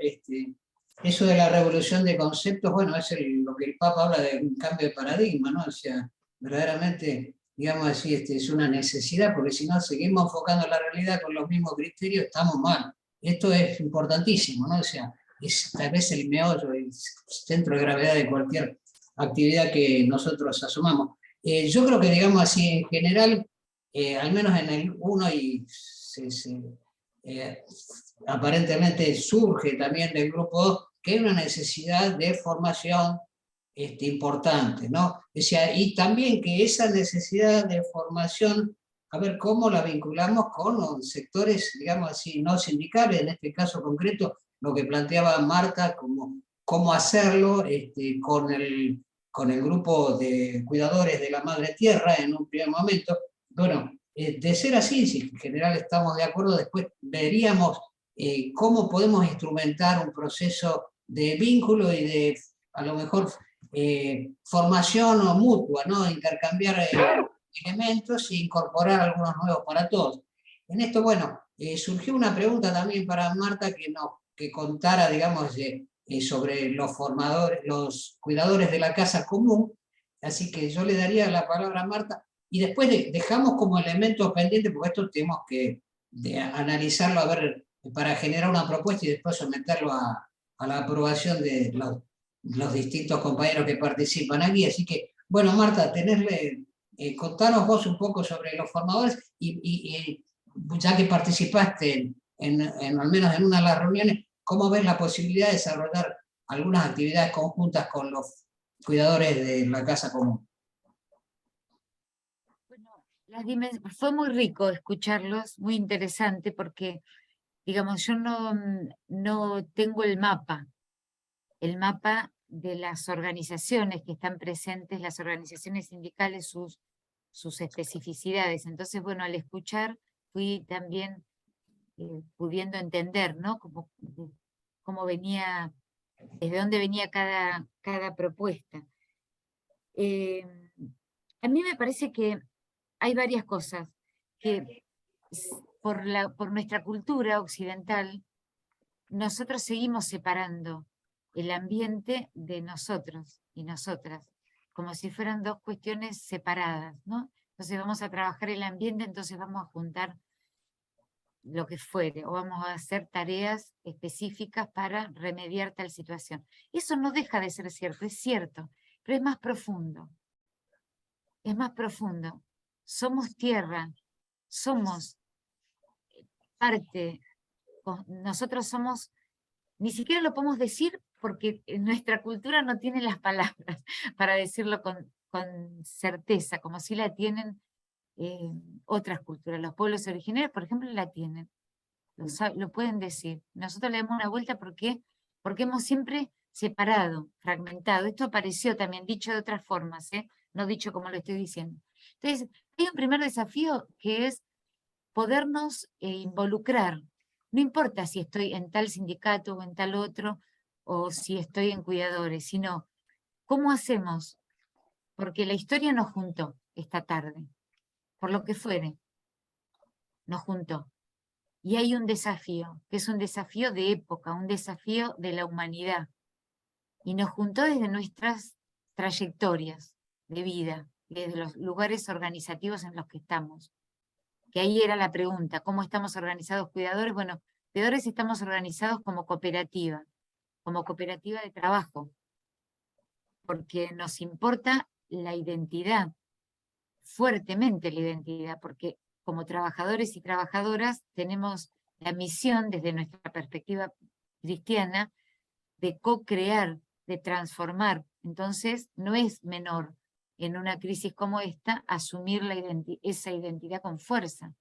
Eso de la revolución de conceptos, bueno, es lo que el Papa habla de un cambio de paradigma, ¿no? O sea, verdaderamente, digamos así, es una necesidad, porque si no seguimos enfocando la realidad con los mismos criterios, estamos mal. Esto es importantísimo, ¿no? O sea, es tal vez el meollo, el centro de gravedad de cualquier actividad que nosotros asumamos. Yo creo que, digamos así, en general, al menos en el 1 y aparentemente surge también del grupo 2, que hay una necesidad de formación importante, ¿no? O sea, y también que esa necesidad de formación, a ver cómo la vinculamos con los sectores, digamos así, no sindicales, en este caso concreto, lo que planteaba Marta, cómo hacerlo con el grupo de cuidadores de la madre tierra en un primer momento. Bueno, de ser así, si en general estamos de acuerdo, después veríamos cómo podemos instrumentar un proceso de vínculo y de, a lo mejor, formación o mutua, ¿no? Intercambiar elementos e incorporar algunos nuevos para todos. En esto, bueno, surgió una pregunta también para Marta que contara, digamos, sobre los formadores, los cuidadores de la casa común, así que yo le daría la palabra a Marta, y después dejamos como elementos pendientes, porque esto tenemos que analizarlo, a ver, para generar una propuesta y después someterlo a la aprobación de los distintos compañeros que participan aquí. Así que, bueno, Marta, contanos vos un poco sobre los formadores y ya que participaste al menos en una de las reuniones, ¿cómo ves la posibilidad de desarrollar algunas actividades conjuntas con los cuidadores de la casa común? Bueno, fue muy rico escucharlos, muy interesante, porque, digamos, yo no tengo el mapa de las organizaciones que están presentes, las organizaciones sindicales, sus especificidades. Entonces, bueno, al escuchar fui también pudiendo entender, ¿no? Cómo venía, desde dónde venía cada propuesta. A mí me parece que hay varias cosas que por nuestra cultura occidental nosotros seguimos separando el ambiente de nosotros y nosotras, como si fueran dos cuestiones separadas, ¿no? Entonces vamos a trabajar el ambiente, entonces vamos a juntar lo que fuere, o vamos a hacer tareas específicas para remediar tal situación. Eso no deja de ser cierto, es cierto, pero es más profundo. Es más profundo. Somos tierra, somos parte, nosotros somos, ni siquiera lo podemos decir porque nuestra cultura no tiene las palabras para decirlo con certeza, como si la tienen otras culturas. Los pueblos originarios, por ejemplo, la tienen, lo pueden decir. Nosotros le damos una vuelta porque hemos siempre separado, fragmentado. Esto apareció también dicho de otras formas, no dicho como lo estoy diciendo. Entonces, hay un primer desafío que es podernos involucrar. No importa si estoy en tal sindicato o en tal otro, o si estoy en cuidadores, sino cómo hacemos, porque la historia nos juntó esta tarde, por lo que fuere, nos juntó. Y hay un desafío, que es un desafío de época, un desafío de la humanidad. Y nos juntó desde nuestras trayectorias de vida, desde los lugares organizativos en los que estamos, que ahí era la pregunta, ¿cómo estamos organizados cuidadores? Bueno, cuidadores estamos organizados como cooperativa de trabajo, porque nos importa la identidad, fuertemente la identidad, porque como trabajadores y trabajadoras tenemos la misión, desde nuestra perspectiva cristiana, de co-crear, de transformar. Entonces, no es menor en una crisis como esta asumir esa identidad con fuerza,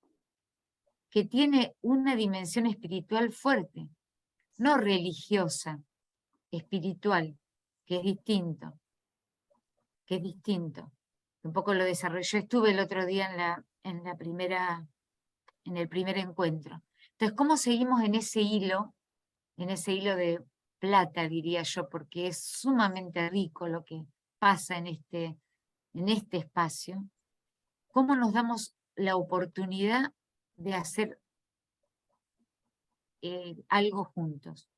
que tiene una dimensión espiritual fuerte, no religiosa, espiritual, que es distinto, Un poco lo desarrolló. Yo estuve el otro día en el primer encuentro. Entonces, ¿cómo seguimos en ese hilo de plata, diría yo, porque es sumamente rico lo que pasa en este espacio? ¿Cómo nos damos la oportunidad de hacer algo juntos?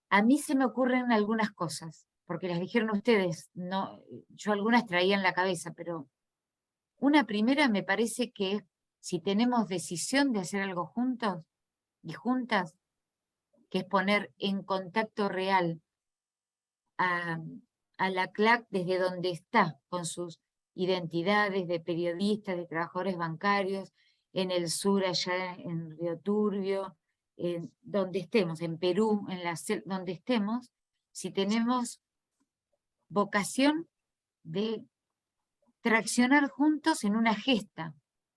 A mí se me ocurren algunas cosas, porque las dijeron ustedes, no, yo algunas traía en la cabeza, pero una primera me parece que si tenemos decisión de hacer algo juntos y juntas, que es poner en contacto real a la CLAC desde donde está, con sus identidades de periodistas, de trabajadores bancarios, en el sur, allá en Río Turbio, donde estemos, en Perú, donde estemos, si tenemos vocación de traccionar juntos en una gesta,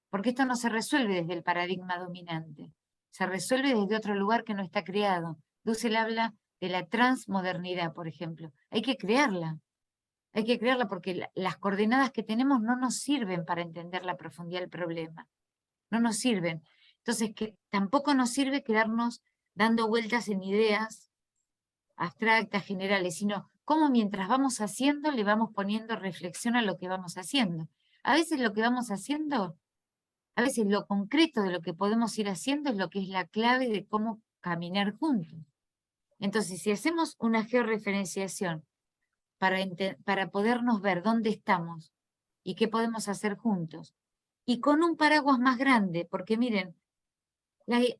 porque esto no se resuelve desde el paradigma dominante, se resuelve desde otro lugar que no está creado. Dussel habla de la transmodernidad, por ejemplo. Hay que crearla porque las coordenadas que tenemos no nos sirven para entender la profundidad del problema, no nos sirven. Entonces, que tampoco nos sirve quedarnos dando vueltas en ideas abstractas, generales, sino cómo mientras vamos haciendo le vamos poniendo reflexión a lo que vamos haciendo. A veces lo que vamos haciendo, a veces lo concreto de lo que podemos ir haciendo es lo que es la clave de cómo caminar juntos. Entonces, si hacemos una georreferenciación para podernos ver dónde estamos y qué podemos hacer juntos, y con un paraguas más grande, porque miren, la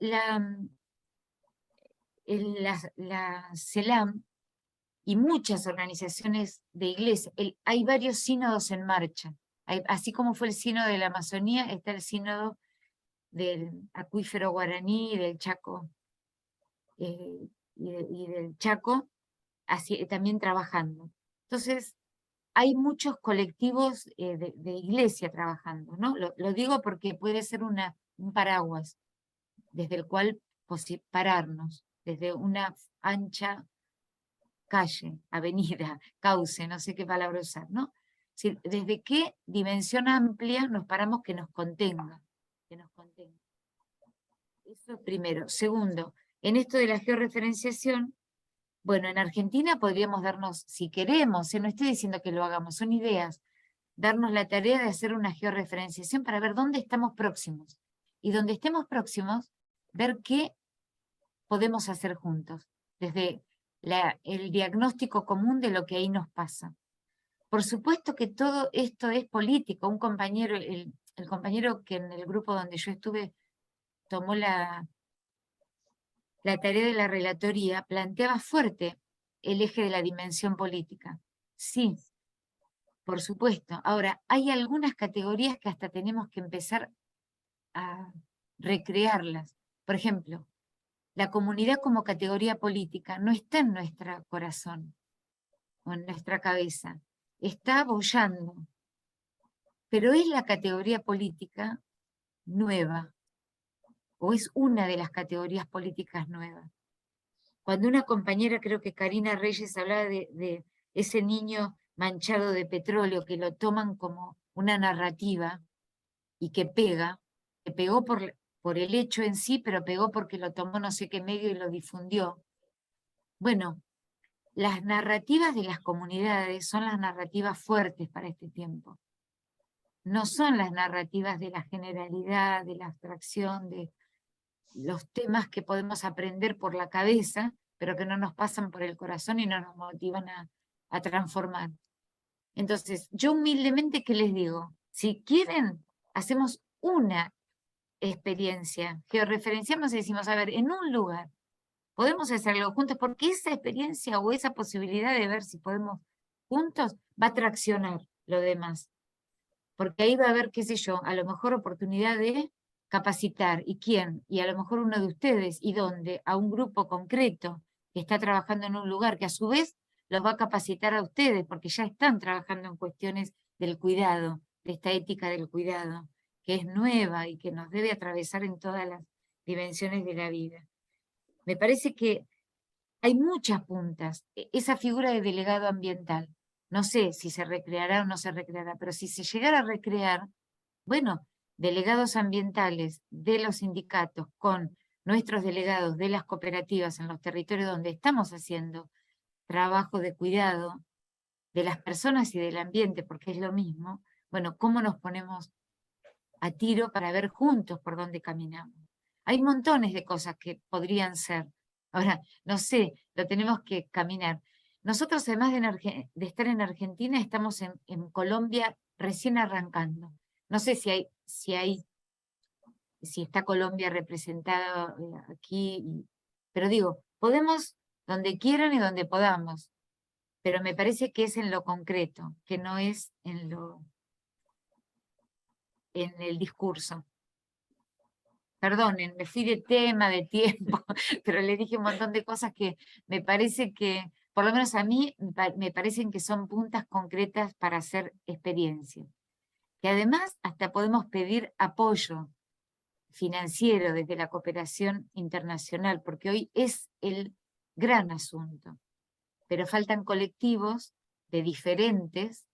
CELAM y muchas organizaciones de iglesia, hay varios sínodos en marcha. Así como fue el sínodo de la Amazonía, está el sínodo del acuífero guaraní, del Chaco, y del Chaco, así, también trabajando. Entonces, hay muchos colectivos de iglesia trabajando, ¿no? Lo digo porque puede ser un paraguas desde el cual pararnos, desde una ancha calle, avenida, cauce, no sé qué palabra usar, ¿no? ¿Desde qué dimensión amplia nos paramos que nos contenga? Eso es primero. Segundo, en esto de la georreferenciación, bueno, en Argentina podríamos darnos, si queremos, no estoy diciendo que lo hagamos, son ideas, darnos la tarea de hacer una georreferenciación para ver dónde estamos próximos. Y donde estemos próximos, ver qué podemos hacer juntos, desde el diagnóstico común de lo que ahí nos pasa. Por supuesto que todo esto es político. Un compañero, el compañero que en el grupo donde yo estuve tomó la tarea de la relatoría, planteaba fuerte el eje de la dimensión política. Sí, por supuesto. Ahora, hay algunas categorías que hasta tenemos que empezar a recrearlas. Por ejemplo, la comunidad como categoría política no está en nuestro corazón o en nuestra cabeza, está boyando, pero es la categoría política nueva, o es una de las categorías políticas nuevas. Cuando una compañera, creo que Karina Reyes, hablaba de ese niño manchado de petróleo, que lo toman como una narrativa y que pegó por el hecho en sí, pero pegó porque lo tomó no sé qué medio y lo difundió. Bueno, las narrativas de las comunidades son las narrativas fuertes para este tiempo. No son las narrativas de la generalidad, de la abstracción, de los temas que podemos aprender por la cabeza, pero que no nos pasan por el corazón y no nos motivan a transformar. Entonces, yo humildemente, ¿qué les digo? Si quieren, hacemos una experiencia, georreferenciamos y decimos, a ver, en un lugar, podemos hacerlo juntos, porque esa experiencia o esa posibilidad de ver si podemos juntos va a traccionar lo demás. Porque ahí va a haber, qué sé yo, a lo mejor oportunidad de capacitar. ¿Y quién? Y a lo mejor uno de ustedes. ¿Y dónde? A un grupo concreto que está trabajando en un lugar que a su vez los va a capacitar a ustedes, porque ya están trabajando en cuestiones del cuidado, de esta ética del cuidado, que es nueva y que nos debe atravesar en todas las dimensiones de la vida. Me parece que hay muchas puntas. Esa figura de delegado ambiental, no sé si se recreará o no se recreará, pero si se llegara a recrear, bueno, delegados ambientales de los sindicatos con nuestros delegados de las cooperativas en los territorios donde estamos haciendo trabajo de cuidado de las personas y del ambiente, porque es lo mismo, bueno, ¿cómo nos ponemos a tiro para ver juntos por dónde caminamos? Hay montones de cosas que podrían ser. Ahora, no sé, lo tenemos que caminar. Nosotros, además de estar en Argentina, estamos en Colombia recién arrancando. No sé si está Colombia representada aquí, pero digo, podemos donde quieran y donde podamos, pero me parece que es en lo concreto, que no es en el discurso. Perdonen, me fui de tema, de tiempo, pero le dije un montón de cosas que me parece que, por lo menos a mí, me parecen que son puntas concretas para hacer experiencia. Que además hasta podemos pedir apoyo financiero desde la cooperación internacional, porque hoy es el gran asunto. Pero faltan colectivos de diferentes,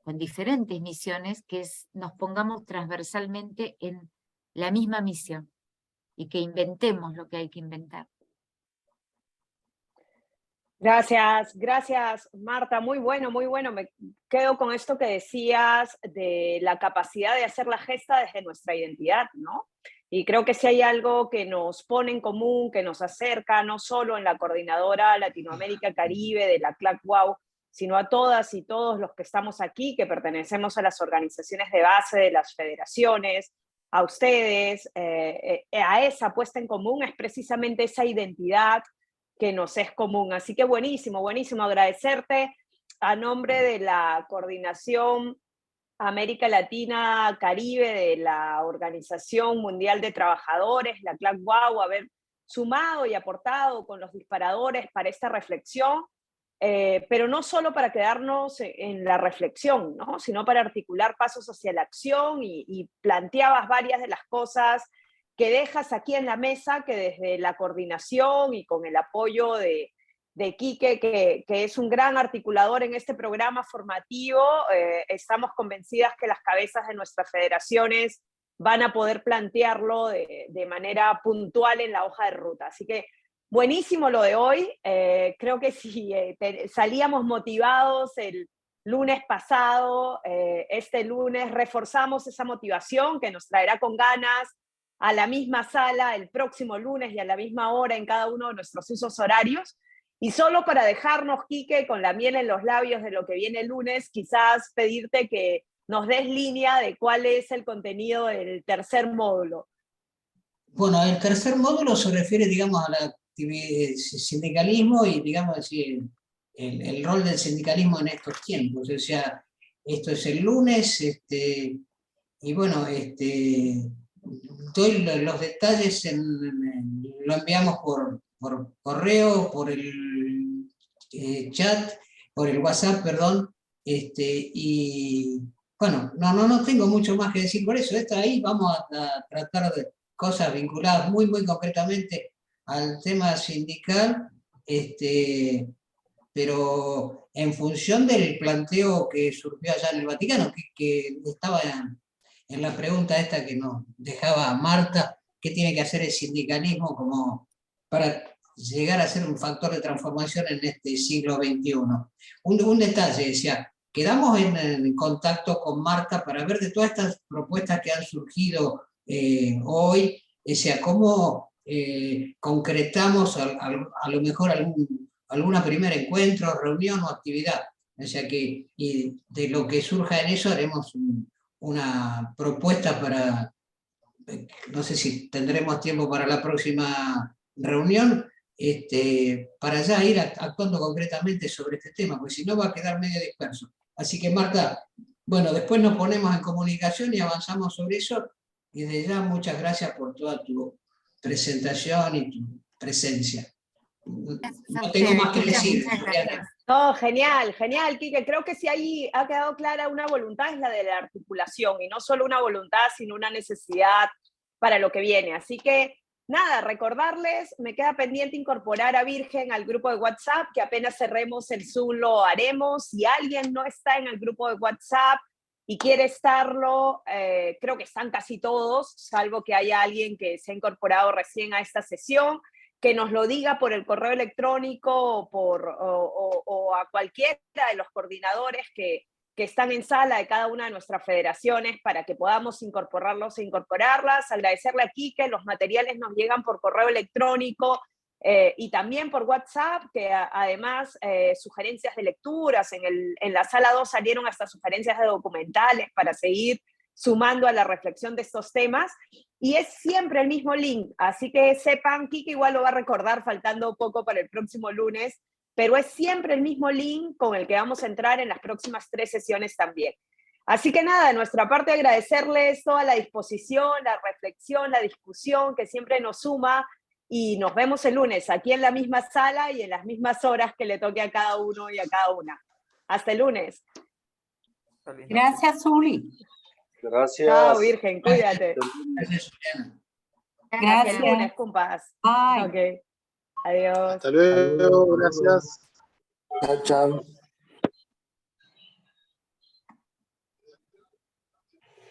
con diferentes misiones, que nos pongamos transversalmente en la misma misión y que inventemos lo que hay que inventar. Gracias Marta, muy bueno, me quedo con esto que decías de la capacidad de hacer la gesta desde nuestra identidad, ¿no? Y creo que si hay algo que nos pone en común, que nos acerca, no solo en la coordinadora Latinoamérica-Caribe de la CLAC-WOW, sino a todas y todos los que estamos aquí, que pertenecemos a las organizaciones de base de las federaciones, a ustedes, a esa puesta en común, es precisamente esa identidad que nos es común. Así que buenísimo, agradecerte a nombre de la Coordinación América Latina Caribe de la Organización Mundial de Trabajadores, la CLAC-WOW, haber sumado y aportado con los disparadores para esta reflexión, pero no solo para quedarnos en la reflexión, ¿no? Sino para articular pasos hacia la acción y planteabas varias de las cosas que dejas aquí en la mesa, que desde la coordinación y con el apoyo de Quique, que es un gran articulador en este programa formativo, estamos convencidas que las cabezas de nuestras federaciones van a poder plantearlo de manera puntual en la hoja de ruta. Así que buenísimo lo de hoy. Creo que si salíamos motivados el lunes pasado, este lunes reforzamos esa motivación que nos traerá con ganas a la misma sala el próximo lunes y a la misma hora en cada uno de nuestros usos horarios. Y solo para dejarnos, Quique, con la miel en los labios de lo que viene el lunes, quizás pedirte que nos des línea de cuál es el contenido del tercer módulo. Bueno, el tercer módulo se refiere, digamos, a la sindicalismo y, digamos, decir, el rol del sindicalismo en estos tiempos. O sea, esto es el lunes, y bueno, doy los detalles, lo enviamos por correo, por el chat, por el WhatsApp, perdón, y bueno, no tengo mucho más que decir por eso. Ahí vamos a tratar de cosas vinculadas muy concretamente al tema sindical, pero en función del planteo que surgió allá en el Vaticano, que estaba en la pregunta esta que nos dejaba Marta, ¿qué tiene que hacer el sindicalismo como para llegar a ser un factor de transformación en este siglo XXI? Un detalle, decía, quedamos en contacto con Marta para ver de todas estas propuestas que han surgido hoy, o sea, cómo concretamos a lo mejor alguna primer encuentro, reunión o actividad. O sea que y de lo que surja en eso haremos una propuesta para, no sé si tendremos tiempo para la próxima reunión, para ya ir actuando concretamente sobre este tema, porque si no va a quedar medio disperso. Así que Marta, bueno, después nos ponemos en comunicación y avanzamos sobre eso, y desde ya muchas gracias por toda tu presentación y tu presencia. No tengo más que decir. No, genial, genial, Quique. Creo que si ahí ha quedado clara una voluntad, es la de la articulación, y no solo una voluntad, sino una necesidad para lo que viene. Así que, nada, recordarles, me queda pendiente incorporar a Virgen al grupo de WhatsApp, que apenas cerremos el Zoom lo haremos. Si alguien no está en el grupo de WhatsApp y quiere estarlo, creo que están casi todos, salvo que haya alguien que se ha incorporado recién a esta sesión, que nos lo diga por el correo electrónico o a cualquiera de los coordinadores que están en sala de cada una de nuestras federaciones para que podamos incorporarlos e incorporarlas. Agradecerle a Quique, los materiales nos llegan por correo electrónico y también por WhatsApp, que además sugerencias de lecturas, en la sala 2 salieron hasta sugerencias de documentales para seguir sumando a la reflexión de estos temas, y es siempre el mismo link, así que sepan, Quique igual lo va a recordar faltando poco para el próximo lunes, pero es siempre el mismo link con el que vamos a entrar en las próximas 3 sesiones también. Así que nada, de nuestra parte agradecerles toda la disposición, la reflexión, la discusión que siempre nos suma, y nos vemos el lunes aquí en la misma sala y en las mismas horas que le toque a cada uno y a cada una. Hasta el lunes. Gracias, Zuli. Gracias. Chao, Virgen, cuídate. Gracias, Juliana. Hasta el lunes, compas. Bye. Ok. Adiós. Hasta luego, gracias. Chao, chao.